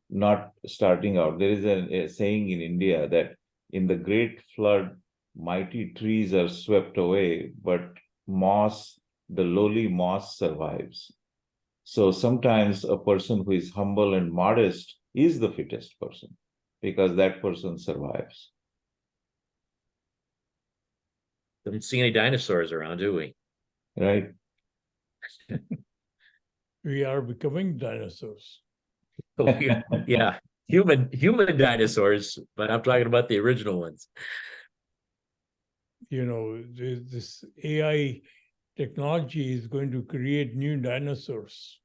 not starting out. There is a saying in India that in the great flood, mighty trees are swept away, but the lowly moss survives. So sometimes a person who is humble and modest is the fittest person because that person survives. Don't see any dinosaurs around, do we? Right. We are becoming dinosaurs. Yeah, human dinosaurs, but I'm talking about the original ones. This AI technology is going to create new dinosaurs.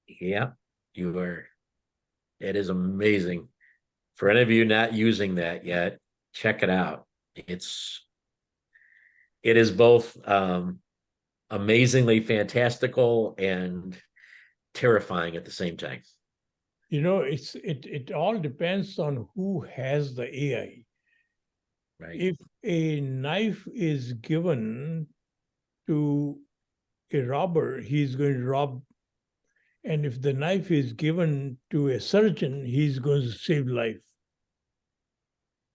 Yeah, you are. It is amazing. For any of you not using that yet, check it out. It is both amazingly fantastical and terrifying at the same time. It all depends on who has the AI. Right. If a knife is given to a robber, he's going to rob. And if the knife is given to a surgeon, he's going to save life.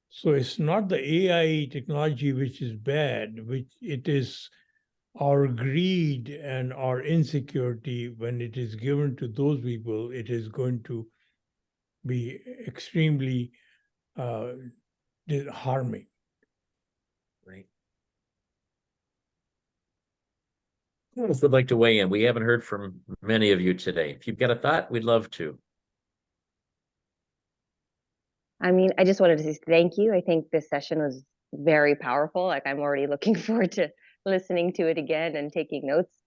So it's not the AI technology which is bad, which it is our greed and our insecurity. When it is given to those people, it is going to be extremely harming. Right. Who else would like to weigh in? We haven't heard from many of you today. If you've got a thought, we'd love to. I mean, I just wanted to say thank you. I think this session was very powerful. Like, I'm already looking forward to listening to it again and taking notes.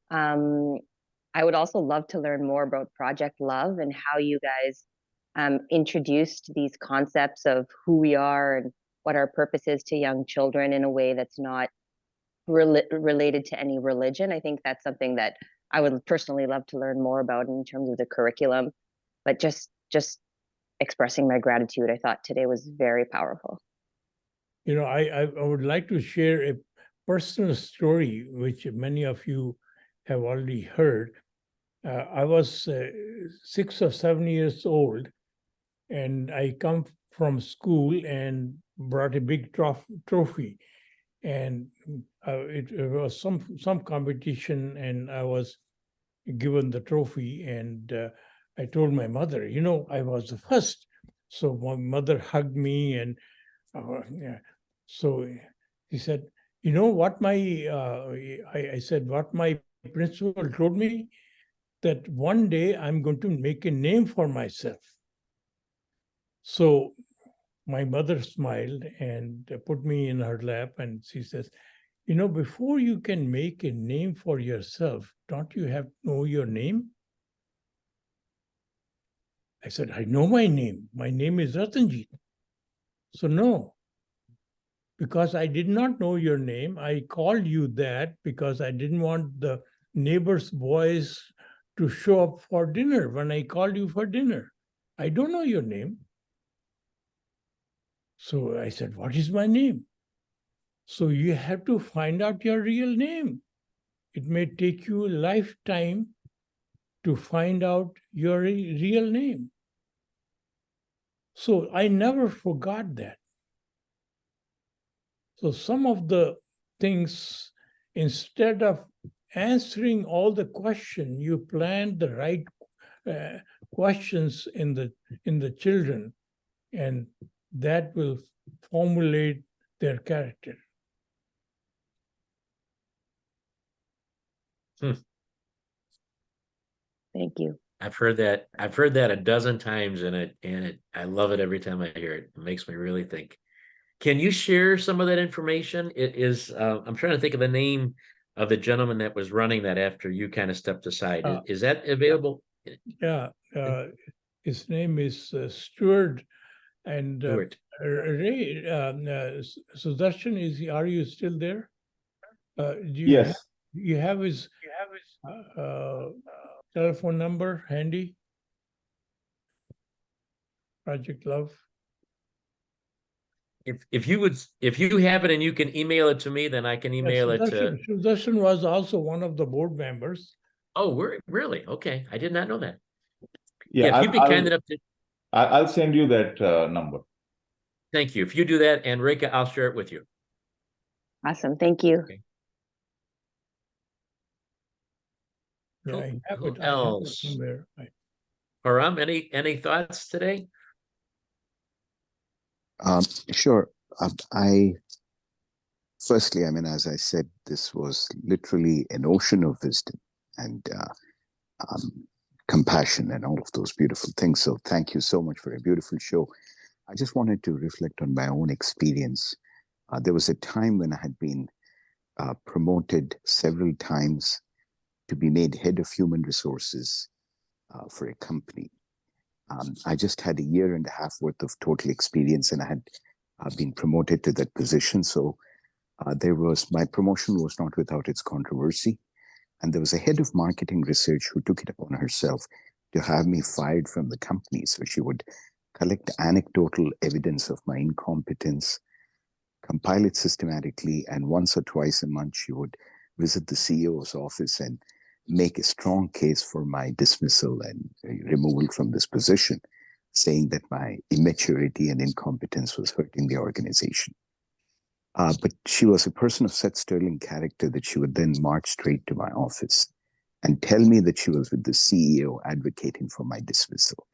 I would also love to learn more about Project Love and how you guys introduced these concepts of who we are and what our purpose is to young children in a way that's not related to any religion. I think that's something that I would personally love to learn more about in terms of the curriculum. But just expressing my gratitude, I thought today was very powerful. I would like to share a personal story, which many of you have already heard. I was 6 or 7 years old, and I come from school and brought a big trophy. And it was some competition, and I was given the trophy. And I told my mother, I was the first. So my mother hugged me, and so he said, what I said, what my principal told me, that one day I'm going to make a name for myself. So my mother smiled and put me in her lap, and she says, before you can make a name for yourself, don't you have to know your name? I said, I know my name. My name is Ratanjit. So no, because I did not know your name, I called you that because I didn't want the neighbor's boys to show up for dinner when I called you for dinner. I don't know your name. So I said, what is my name? So you have to find out your real name. It may take you a lifetime to find out your real name. So I never forgot that. So some of the things, instead of answering all the questions, you plant the right questions in the children, and that will formulate their character. Thank you. I've heard that a dozen times, and I love it every time I hear it. It makes me really think. Can you share some of that information? It is, I'm trying to think of the name of the gentleman that was running that after you kind of stepped aside. Is that available? Yeah, his name is Stuart And Do it. Ray, Sudarshan, are you still there? Do Yes. you have his telephone number handy? Project Love. If you have it and you can email it to me, then I can email it to. Sudarshan was also one of the board members. Oh, we're really? Okay. I did not know that. Yeah, if you'd be kind enough to. I'll send you that number. Thank you. If you do that, and Reka, I'll share it with you. Awesome. Thank you. Okay. Yeah, I have Who it. else? Somewhere. Param, any thoughts today? Sure. Firstly, as I said, this was literally an ocean of wisdom and compassion and all of those beautiful things. So thank you so much for a beautiful show. I just wanted to reflect on my own experience. There was a time when I had been promoted several times to be made head of human resources for a company. I just had a year and a half worth of total experience, and I had been promoted to that position. So my promotion was not without its controversy. And there was a head of marketing research who took it upon herself to have me fired from the company. So she would collect anecdotal evidence of my incompetence, compile it systematically, and once or twice a month, she would visit the CEO's office and make a strong case for my dismissal and removal from this position, saying that my immaturity and incompetence was hurting the organization. But she was a person of such sterling character that she would then march straight to my office and tell me that she was with the CEO advocating for my dismissal.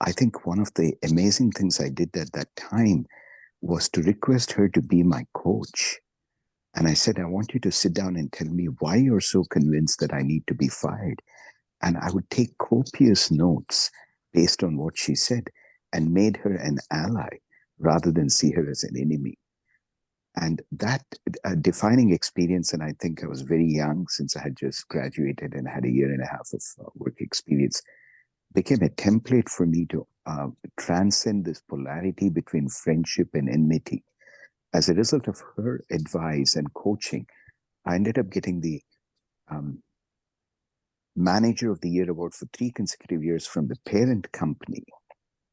I think one of the amazing things I did at that time was to request her to be my coach. And I said, I want you to sit down and tell me why you're so convinced that I need to be fired. And I would take copious notes based on what she said and made her an ally rather than see her as an enemy. And that defining experience, and I think I was very young since I had just graduated and had a year and a half of work experience, became a template for me to transcend this polarity between friendship and enmity. As a result of her advice and coaching, I ended up getting the Manager of the Year award for 3 consecutive years from the parent company.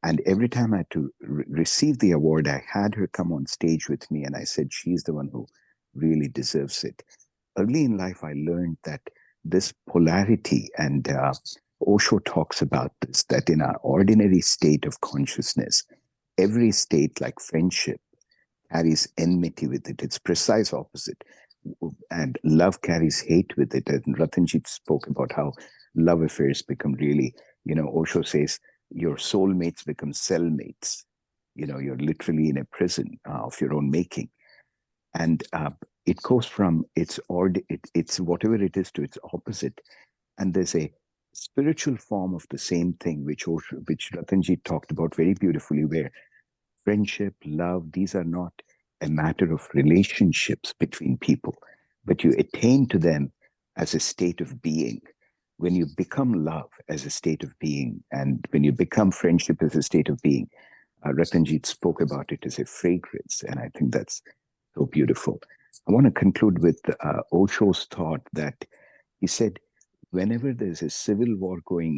And every time I had to receive the award, I had her come on stage with me, and I said, she's the one who really deserves it. Early in life, I learned that this polarity, and Osho talks about this, that in our ordinary state of consciousness, every state like friendship carries enmity with it. It's precise opposite. And love carries hate with it. And Ratanjit spoke about how love affairs become really, Osho says, your soulmates become cellmates. You're literally in a prison of your own making. And it goes from it's whatever it is to its opposite. And there's a spiritual form of the same thing, which Ratanjit talked about very beautifully, where friendship, love, these are not a matter of relationships between people, but you attain to them as a state of being. When you become love as a state of being, and when you become friendship as a state of being, Ratanjit spoke about it as a fragrance, and I think that's so beautiful. I want to conclude with Osho's thought that he said, whenever there's a civil war going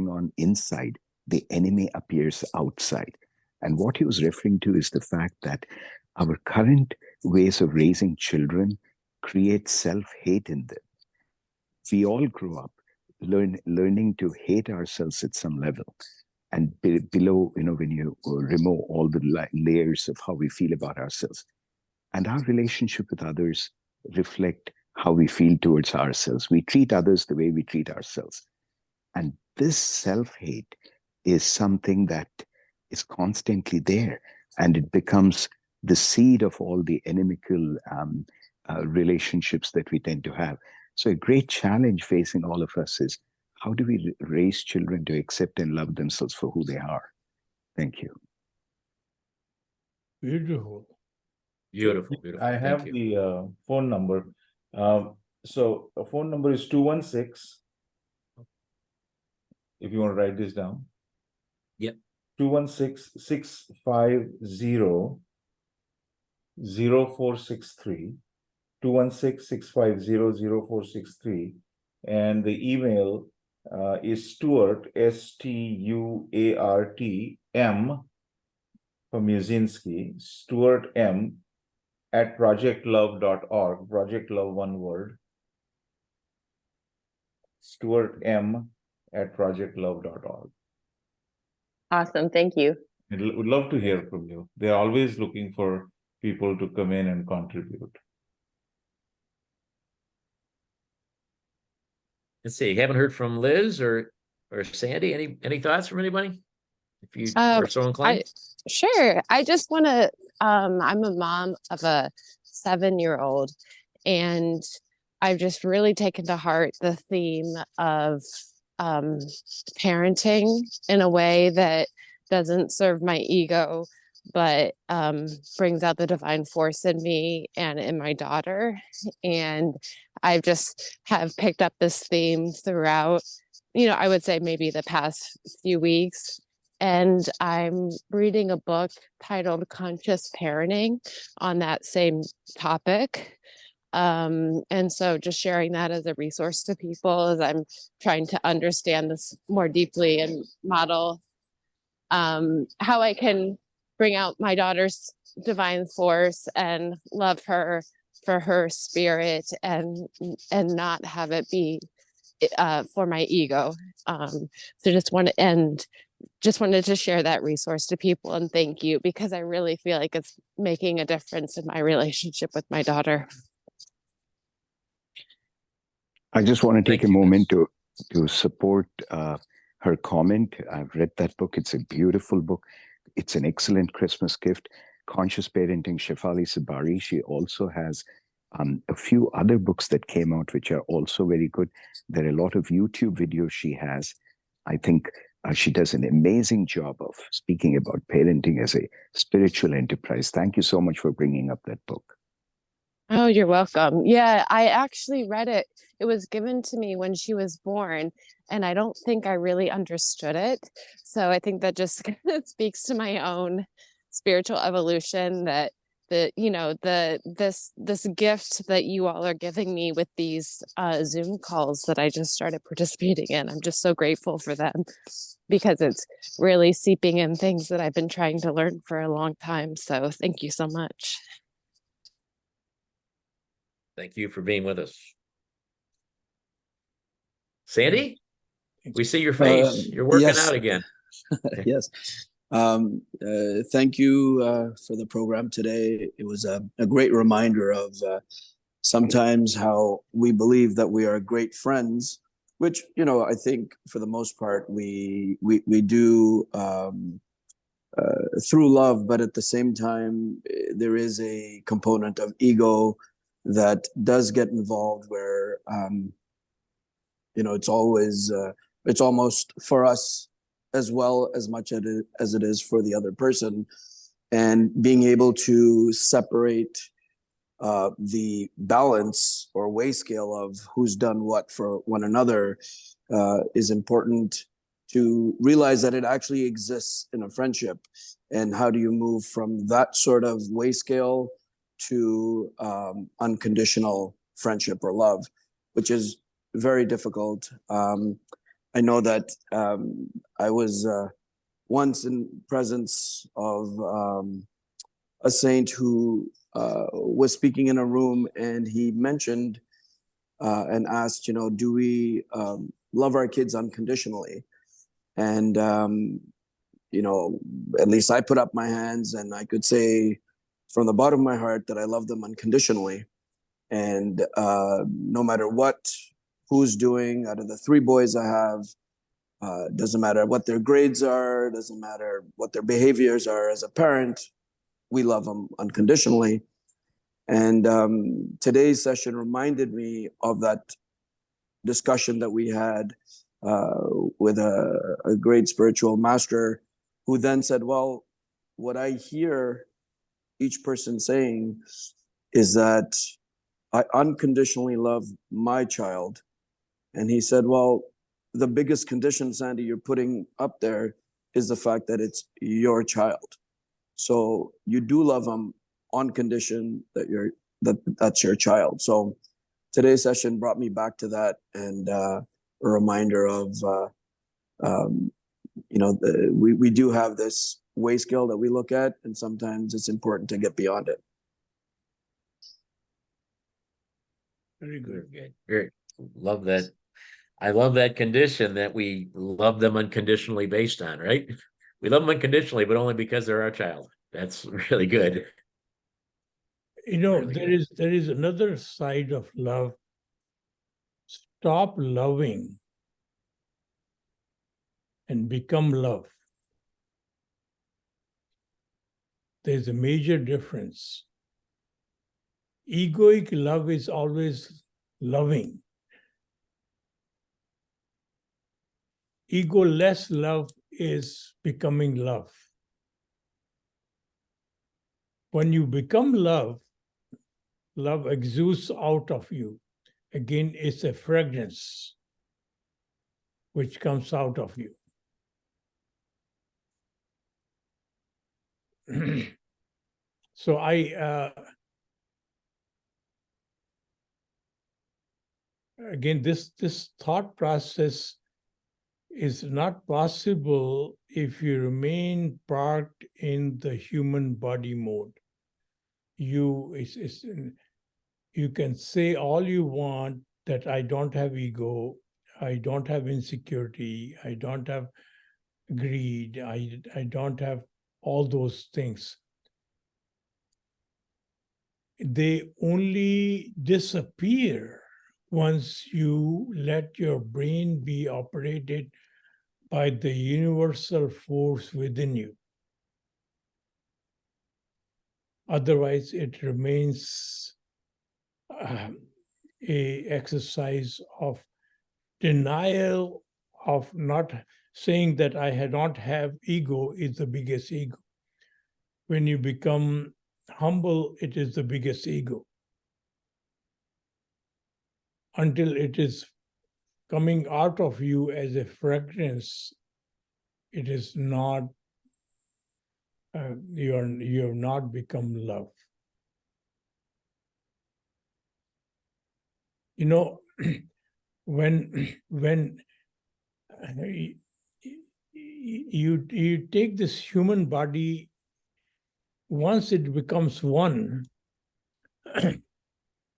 on inside, the enemy appears outside. And what he was referring to is the fact that our current ways of raising children create self-hate in them. We all grow up learning to hate ourselves at some level. And below, when you remove all the layers of how we feel about ourselves. And our relationship with others reflect how we feel towards ourselves. We treat others the way we treat ourselves. And this self-hate is something that is constantly there. And it becomes the seed of all the inimical relationships that we tend to have. So a great challenge facing all of us is, how do we raise children to accept and love themselves for who they are? Thank you. Beautiful. Beautiful. I have the phone number. So a phone number is 216. If you want to write this down. Yep. 216-650-0463, 216-650-0463, and the email is Stuart, Stuart M from Musinski, Stuart M at projectlove.org, Project Love, one word, Stuart M at projectlove.org. Awesome. Thank you. Would love to hear from you. They're always looking for people to come in and contribute. Let's see, haven't heard from Liz or Sandy. Any thoughts from anybody? If you are so inclined. Sure. I just want to, I'm a mom of a 7-year-old, and I've just really taken to heart the theme of parenting in a way that doesn't serve my ego, but brings out the divine force in me and in my daughter. And I've just have picked up this theme throughout, I would say maybe the past few weeks. And I'm reading a book titled Conscious Parenting on that same topic. And so just sharing that as a resource to people as I'm trying to understand this more deeply and model how I can bring out my daughter's divine force and love her for her spirit and not have it be for my ego. So just wanted to share that resource to people, and thank you, because I really feel like it's making a difference in my relationship with my daughter. I just want to take Thank a you, moment to support her comment. I've read that book. It's a beautiful book. It's an excellent Christmas gift. Conscious Parenting, Shefali Sabari. She also has a few other books that came out, which are also very good. There are a lot of YouTube videos she has. I think she does an amazing job of speaking about parenting as a spiritual enterprise. Thank you so much for bringing up that book. Oh, you're welcome. Yeah, I actually read it. It was given to me when she was born, and I don't think I really understood it. So I think that just speaks to my own spiritual evolution, that this gift that you all are giving me with these Zoom calls that I just started participating in. I'm just so grateful for them, because it's really seeping in things that I've been trying to learn for a long time. So thank you so much. Thank you for being with us. Sandy, we see your face. You're working yes. out again. Yes. Thank you for the program today. It was a great reminder of sometimes how we believe that we are great friends, which, I think for the most part we do through love, but at the same time, there is a component of ego that does get involved where, it's always, it's almost for us as well as much as it is for the other person. And being able to separate the balance or weigh scale of who's done what for one another is important to realize that it actually exists in a friendship. And how do you move from that sort of weigh scale to unconditional friendship or love, which is very difficult. I know that I was once in presence of a saint who was speaking in a room, and he mentioned and asked, do we love our kids unconditionally? And, at least I put up my hands and I could say from the bottom of my heart that I love them unconditionally. And no matter who's doing, out of the 3 boys I have, doesn't matter what their grades are, doesn't matter what their behaviors are as a parent, we love them unconditionally. And today's session reminded me of that discussion that we had with a great spiritual master, who then said, well, what I hear each person saying is that I unconditionally love my child. And he said, well, the biggest condition, Sandy, you're putting up there is the fact that it's your child. So you do love them on condition that that's your child. So today's session brought me back to that, and a reminder of we do have this weigh scale that we look at, and sometimes it's important to get beyond it. Very good. Very love that. I love that condition that we love them unconditionally based on, right? We love them unconditionally, but only because they're our child. That's really good. You know, Really there is another side of love. Stop loving and become love. There's a major difference. Egoic love is always loving. Ego-less love is becoming love. When you become love, love exudes out of you. Again, it's a fragrance which comes out of you. So again, this thought process is not possible if you remain parked in the human body mode. You can say all you want that I don't have ego, I don't have insecurity, I don't have greed, I don't have all those things. They only disappear once you let your brain be operated by the universal force within you. Otherwise, it remains a exercise of denial, of not saying that I don't have ego is the biggest ego. When you become humble, it is the biggest ego. Until it is coming out of you as a fragrance, it is not, you have not become love. You know, when you take this human body, once it becomes one,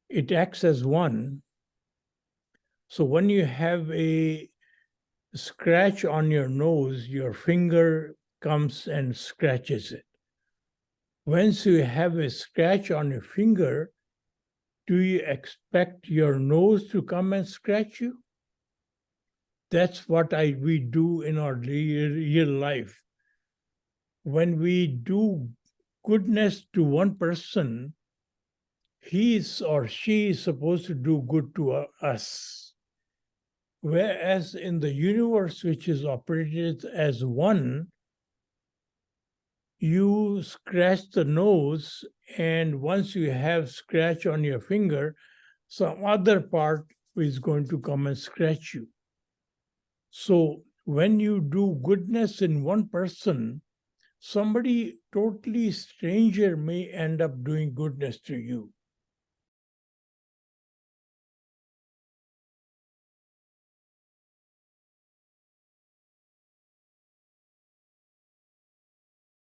it acts as one. So when you have a scratch on your nose, your finger comes and scratches it. Once you have a scratch on your finger, do you expect your nose to come and scratch you? That's what we do in our real life. When we do goodness to one person, he or she is supposed to do good to us. Whereas in the universe, which is operated as one, you scratch the nose, and once you have scratch on your finger, some other part is going to come and scratch you. So when you do goodness in one person, somebody totally stranger may end up doing goodness to you.